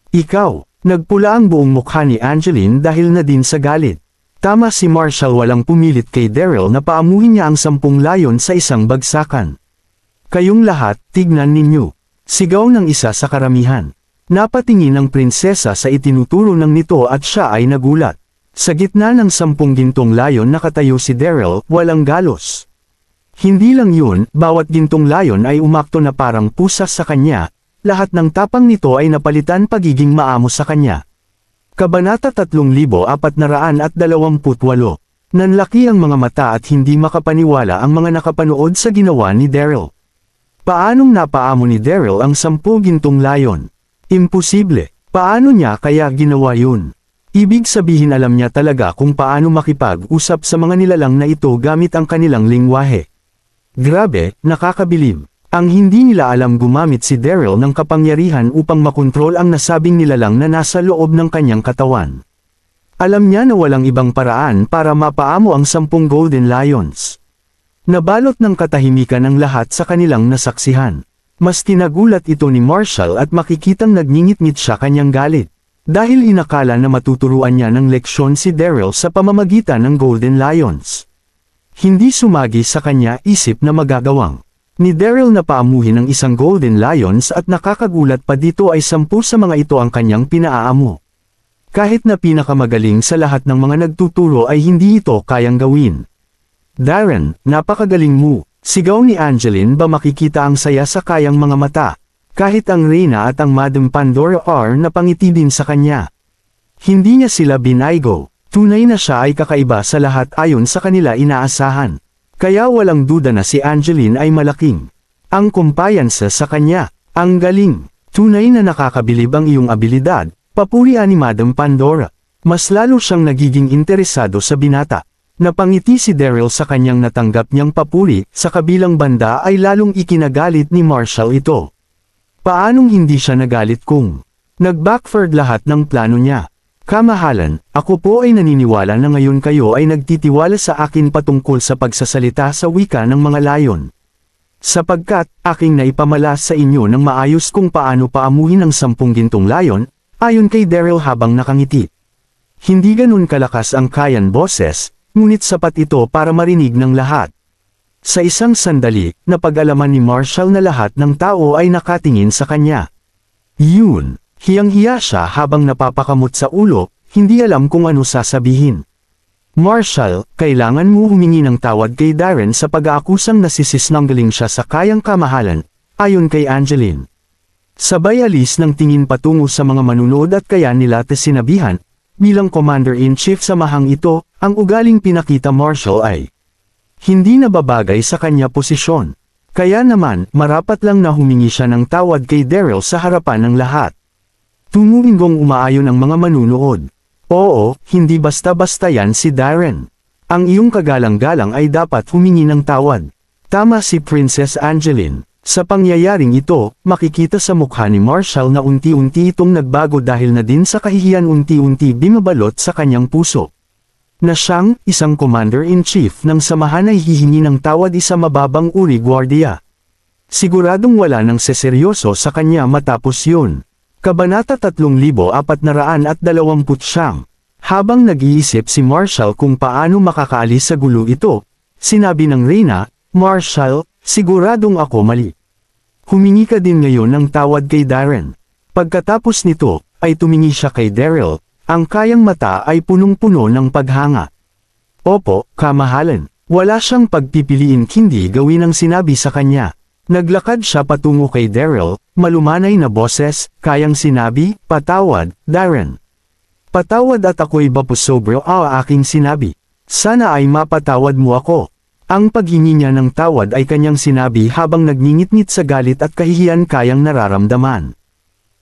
Ikaw, nagpula ang buong mukha ni Angeline dahil na din sa galit. Tama si Marshall, walang pumilit kay Daryl na paamuhin niya ang 10 layon sa isang bagsakan. Kayong lahat, tignan ninyo. Sigaw ng isa sa karamihan. Napatingin ang prinsesa sa itinuturo ng nito at siya ay nagulat. Sa gitna ng 10 gintong layon nakatayo si Daryl, walang galos. Hindi lang yun, bawat gintong layon ay umakto na parang pusa sa kanya, lahat ng tapang nito ay napalitan pagiging maamo sa kanya. Kabanata 3428. Nanlaki ang mga mata at hindi makapaniwala ang mga nakapanood sa ginawa ni Daryl. Paanong napaamo ni Daryl ang 10 gintong layon? Imposible. Paano niya kaya ginawa yun? Ibig sabihin alam niya talaga kung paano makipag-usap sa mga nilalang na ito gamit ang kanilang lingwahe. Grabe, nakakabilib. Ang hindi nila alam, gumamit si Daryl ng kapangyarihan upang makontrol ang nasabing nilalang na nasa loob ng kanyang katawan. Alam niya na walang ibang paraan para mapaamo ang 10 Golden Lions. Nabalot ng katahimikan ang lahat sa kanilang nasaksihan. Mas tinagulat ito ni Marshall at makikitang nagngingit-ngit siya kanyang galit. Dahil inakala na matuturuan niya ng leksyon si Daryl sa pamamagitan ng Golden Lions. Hindi sumagi sa kanya isip na magagawang ni Daryl na paamuhin ng isang Golden Lions at nakakagulat pa dito ay 10 sa mga ito ang kanyang pinaaamo. Kahit na pinakamagaling sa lahat ng mga nagtuturo ay hindi ito kayang gawin. Darren, napakagaling mo, sigaw ni Angeline ba makikita ang saya sa kayang mga mata. Kahit ang Reyna at ang Madam Pandora napangiti din sa kanya. Hindi niya sila binaygo. Tunay na siya ay kakaiba sa lahat ayon sa kanila inaasahan. Kaya walang duda na si Angeline ay malaking ang kumpiyansa sa kanya. Ang galing. Tunay na nakakabilib ang iyong abilidad, Papuri ni Madam Pandora. Mas lalo siyang nagiging interesado sa binata. Napangiti si Daryl sa kanyang natanggap niyang papuri, sa kabilang banda ay lalong ikinagalit ni Marshall ito. Paanong hindi siya nagalit kung nag-backfired lahat ng plano niya? Kamahalan, ako po ay naniniwala na ngayon kayo ay nagtitiwala sa akin patungkol sa pagsasalita sa wika ng mga layon. Sapagkat, aking naipamalas sa inyo ng maayos kung paano paamuhin ang 10 gintong layon, ayon kay Daryl habang nakangiti. Hindi ganun kalakas ang kayan boses, ngunit sapat ito para marinig ng lahat. Sa isang sandali, napag-alaman ni Marshall na lahat ng tao ay nakatingin sa kanya. Yun. Hiyang-hiya siya habang napapakamot sa ulo, hindi alam kung ano sasabihin. Marshall, kailangan mo humingi ng tawad kay Darren sa pag-aakusang nasisisnanggaling siya sa kayang kamahalan, ayon kay Angeline. Sabay alis ng tingin patungo sa mga manunood at kaya nila sinabihan, bilang Commander-in-Chief sa mahang ito, ang ugaling pinakita Marshall ay hindi nababagay sa kanya posisyon. Kaya naman, marapat lang na humingi siya ng tawad kay Daryl sa harapan ng lahat. Tumuwinggong umaayon ang mga manunood. Oo, hindi basta-basta yan si Darren. Ang iyong kagalang-galang ay dapat humingi ng tawad. Tama si Princess Angeline. Sa pangyayaring ito, makikita sa mukha ni Marshall na unti-unti itong nagbago dahil na din sa kahihiyan unti-unti bimabalot sa kanyang puso. Na siyang isang Commander-in-Chief ng samahan ay hihingi ng tawad isa mababang uri gwardiya. Siguradong wala nang seseryoso sa kanya matapos yun. Kabanata 3429. Habang nag-iisip si Marshall kung paano makakaalis sa gulo ito, sinabi ng Reyna, Marshall, siguradong ako mali. Humingi ka din ngayon ng tawad kay Darren. Pagkatapos nito, ay tumingi siya kay Daryl, ang kayang mata ay punong-puno ng paghanga. Opo, kamahalan, wala siyang pagpipiliin kundi gawin ang sinabi sa kanya. Naglakad siya patungo kay Daryl, malumanay na boses, kayang sinabi, patawad, Darren. Patawad at ako'y bapusobro aking sinabi. Sana ay mapatawad mo ako. Ang paghingi niya ng tawad ay kanyang sinabi habang nagngingit-ngit sa galit at kahihiyan kayang nararamdaman.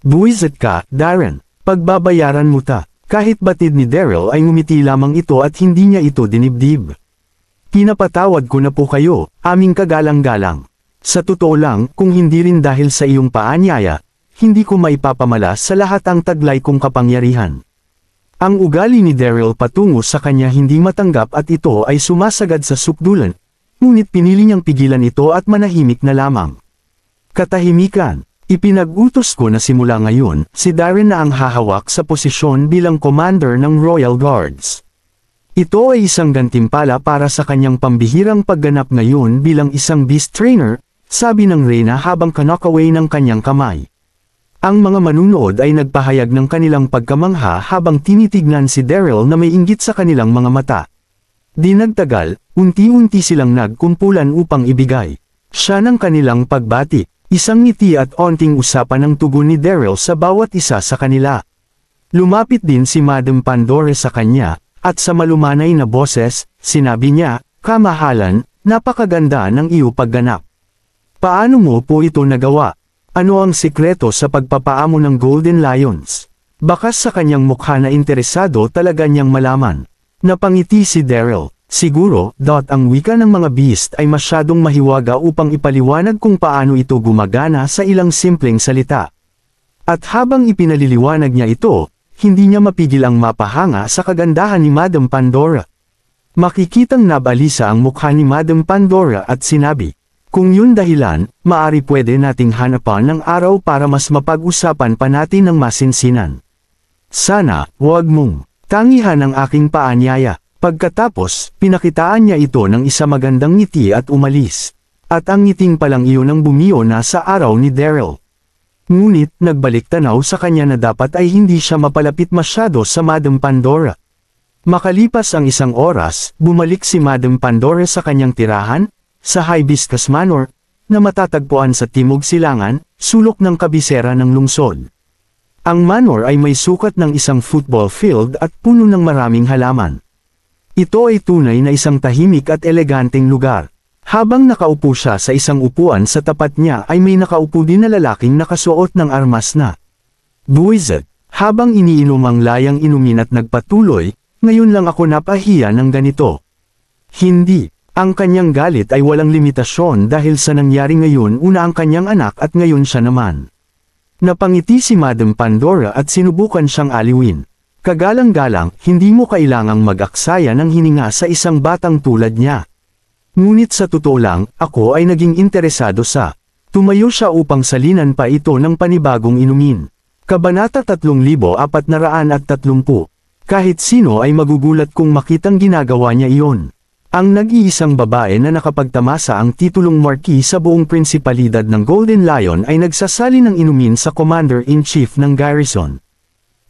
Buwisit ka, Darren. Pagbabayaran mo ta. Kahit batid ni Daryl ay ngumiti lamang ito at hindi niya ito dinibdib. Pinapatawad ko na po kayo, aming kagalang-galang. Sa totoo lang, kung hindi rin dahil sa iyong paanyaya, hindi ko maipapamalas sa lahat ang taglay kong kapangyarihan. Ang ugali ni Daryl patungo sa kanya hindi matanggap at ito ay sumasagad sa sukdulan, ngunit pinili niyang pigilan ito at manahimik na lamang. Katahimikan, ipinag-utos ko na simula ngayon, si Darren na ang hahawak sa posisyon bilang commander ng Royal Guards. Ito ay isang gantimpala para sa kanyang pambihirang pagganap ngayon bilang isang beast trainer, sabi ng Reyna habang kanakaway ng kanyang kamay. Ang mga manunood ay nagpahayag ng kanilang pagkamangha habang tinitignan si Daryl na may inggit sa kanilang mga mata. Di nagtagal, unti-unti silang nagkumpulan upang ibigay siya ng kanilang pagbati. Isang ngiti at onting usapan ng tugon ni Daryl sa bawat isa sa kanila. Lumapit din si Madam Pandora sa kanya, at sa malumanay na boses, sinabi niya, kamahalan, napakaganda ng iyong pagganap. Paano mo po ito nagawa? Ano ang sikreto sa pagpapaamo ng Golden Lions? Bakas sa kanyang mukha na interesado talaga niyang malaman. Napangiti si Daryl. Siguro, ang wika ng mga beast ay masyadong mahiwaga upang ipaliwanag kung paano ito gumagana sa ilang simpleng salita. At habang ipinaliliwanag niya ito, hindi niya mapigil ang mapahanga sa kagandahan ni Madam Pandora. Makikitang nabalisa ang mukha ni Madam Pandora at sinabi, kung yun dahilan, maari pwede nating hanapan ng araw para mas mapag-usapan pa natin ng masinsinan. Sana, huwag mong tangihan ang aking paanyaya. Pagkatapos, pinakitaan niya ito ng isa magandang ngiti at umalis. At ang ngiting palang iyon ang bumiyo na sa araw ni Daryl. Ngunit, nagbalik tanaw sa kanya na dapat ay hindi siya mapalapit masyado sa Madam Pandora. Makalipas ang isang oras, bumalik si Madam Pandora sa kanyang tirahan, sa Hibiscus Manor, na matatagpuan sa Timog Silangan, sulok ng kabisera ng lungsod. Ang manor ay may sukat ng isang football field at puno ng maraming halaman. Ito ay tunay na isang tahimik at eleganteng lugar. Habang nakaupo siya sa isang upuan sa tapat niya ay may nakaupo din na lalaking nakasuot ng armas na buwisit. Habang iniinom ang layang inumin at nagpatuloy, ngayon lang ako napahiya ng ganito. Hindi. Ang kanyang galit ay walang limitasyon dahil sa nangyari ngayon una ang kanyang anak at ngayon siya naman. Napangiti si Madam Pandora at sinubukan siyang aliwin. Kagalang-galang, hindi mo kailangang mag-aksaya ng hininga sa isang batang tulad niya. Ngunit sa totoo lang, ako ay naging interesado sa. Tumayo siya upang salinan pa ito ng panibagong inumin. Kabanata 3430. Kahit sino ay magugulat kung makitang ginagawa niya iyon. Ang nag-iisang babae na nakapagtamasa ang titulong Marquis sa buong prinsipalidad ng Golden Lion ay nagsasali ng inumin sa Commander-in-Chief ng garrison.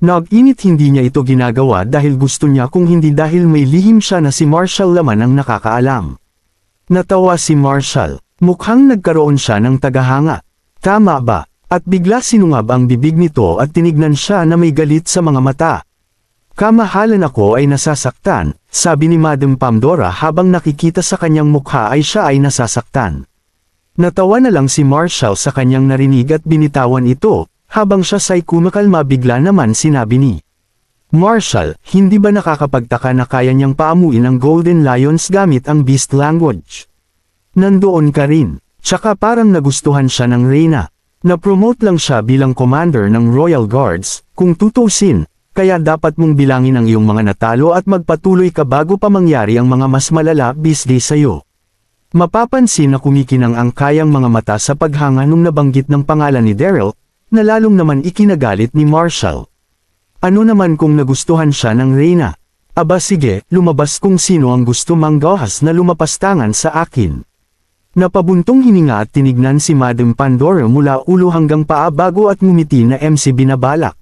Nag-init hindi niya ito ginagawa dahil gusto niya kung hindi dahil may lihim siya na si Marshall Laman ang nakakaalam. Natawa si Marshall. Mukhang nagkaroon siya ng tagahanga. Tama ba? At bigla sinungab ang bibig nito at tinignan siya na may galit sa mga mata. Kamahalan ako ay nasasaktan, sabi ni Madam Pandora habang nakikita sa kanyang mukha ay siya ay nasasaktan. Natawa na lang si Marshall sa kanyang narinig at binitawan ito, habang siya sa'y kumakalma bigla naman sinabi ni Marshall, hindi ba nakakapagtaka na kaya niyang paamuin ang Golden Lions gamit ang beast language? Nandoon ka rin, tsaka parang nagustuhan siya ng Reyna. Na-promote lang siya bilang commander ng Royal Guards, kung tutusin. Kaya dapat mong bilangin ang iyong mga natalo at magpatuloy ka bago pa mangyari ang mga mas malala bisdi sa'yo. Mapapansin na kumikinang ang kayang mga mata sa paghanga nung nabanggit ng pangalan ni Daryl, na lalong naman ikinagalit ni Marshall. Ano naman kung nagustuhan siya ng Reyna? Aba sige, lumabas kung sino ang gusto manggahas na lumapastangan sa akin. Napabuntong hininga at tinignan si Madam Pandora mula ulo hanggang paa bago at ngumiti na MC binabalak.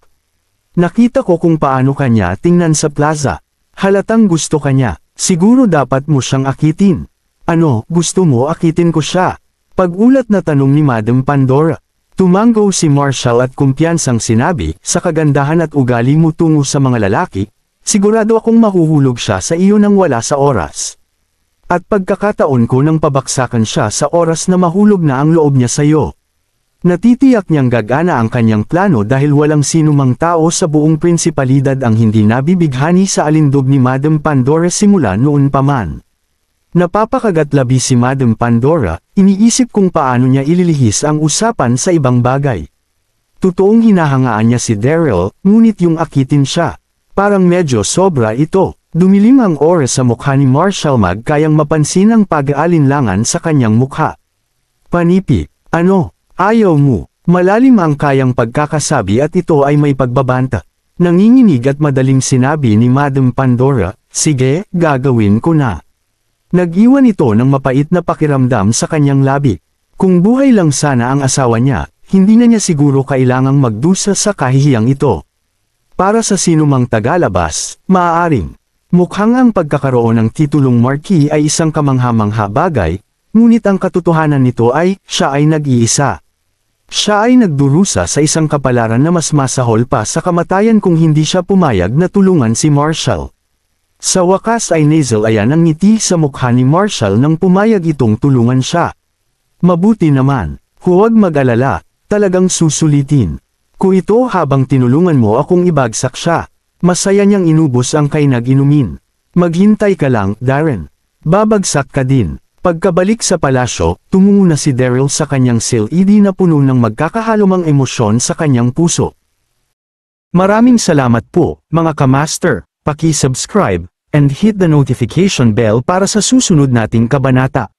Nakita ko kung paano kanya tingnan sa plaza. Halatang gusto kanya. Siguro dapat mo siyang akitin. Ano, gusto mo akitin ko siya? Pag-ulat na tanong ni Madam Pandora. Tumango si Marshall at kumpiyansang sinabi, sa kagandahan at ugali mo tungo sa mga lalaki, sigurado akong mahuhulog siya sa iyo nang wala sa oras. At pagkakataon ko nang pabaksakan siya sa oras na mahulog na ang loob niya sa iyo. Natitiyak niyang gagana ang kanyang plano dahil walang sinumang tao sa buong prinsipalidad ang hindi nabibighani sa alindog ni Madam Pandora simula noon pa man. Napapakagatlabi si Madam Pandora, iniisip kung paano niya ililihis ang usapan sa ibang bagay. Totoong hinahangaan niya si Daryl, ngunit yung akitin siya. Parang medyo sobra ito. Dumilim ang oras sa mukha ni Marshall magkayang mapansin ang pag-aalinlangan sa kanyang mukha. Panipi, ano? Ayaw mo, malalim ang kayang pagkakasabi at ito ay may pagbabanta. Nanginginig at madaling sinabi ni Madam Pandora, sige, gagawin ko na. Nag-iwan ito ng mapait na pakiramdam sa kanyang labi. Kung buhay lang sana ang asawa niya, hindi na niya siguro kailangang magdusa sa kahihiyang ito. Para sa sinumang tagalabas, maaaring. Mukhang ang pagkakaroon ng titulong Marquis ay isang kamangha-mangha bagay, ngunit ang katotohanan nito ay, siya ay nag-iisa. Siya ay nagdurusa sa isang kapalaran na mas masahol pa sa kamatayan kung hindi siya pumayag na tulungan si Marshall. Sa wakas ay nasal-ayan ang ngiti sa mukha ni Marshall nang pumayag itong tulungan siya. Mabuti naman, huwag mag-alala, talagang susulitin. Kung ito habang tinulungan mo akong ibagsak siya, masaya niyang inubos ang kainag-inumin. Maghintay ka lang, Darren. Babagsak ka din. Pagkabalik sa palasyo, tumungo na si Daryl sa kanyang LED na puno ng magkakahalomang emosyon sa kanyang puso. Maraming salamat po, mga kamaster. Paki-subscribe, and hit the notification bell para sa susunod nating kabanata.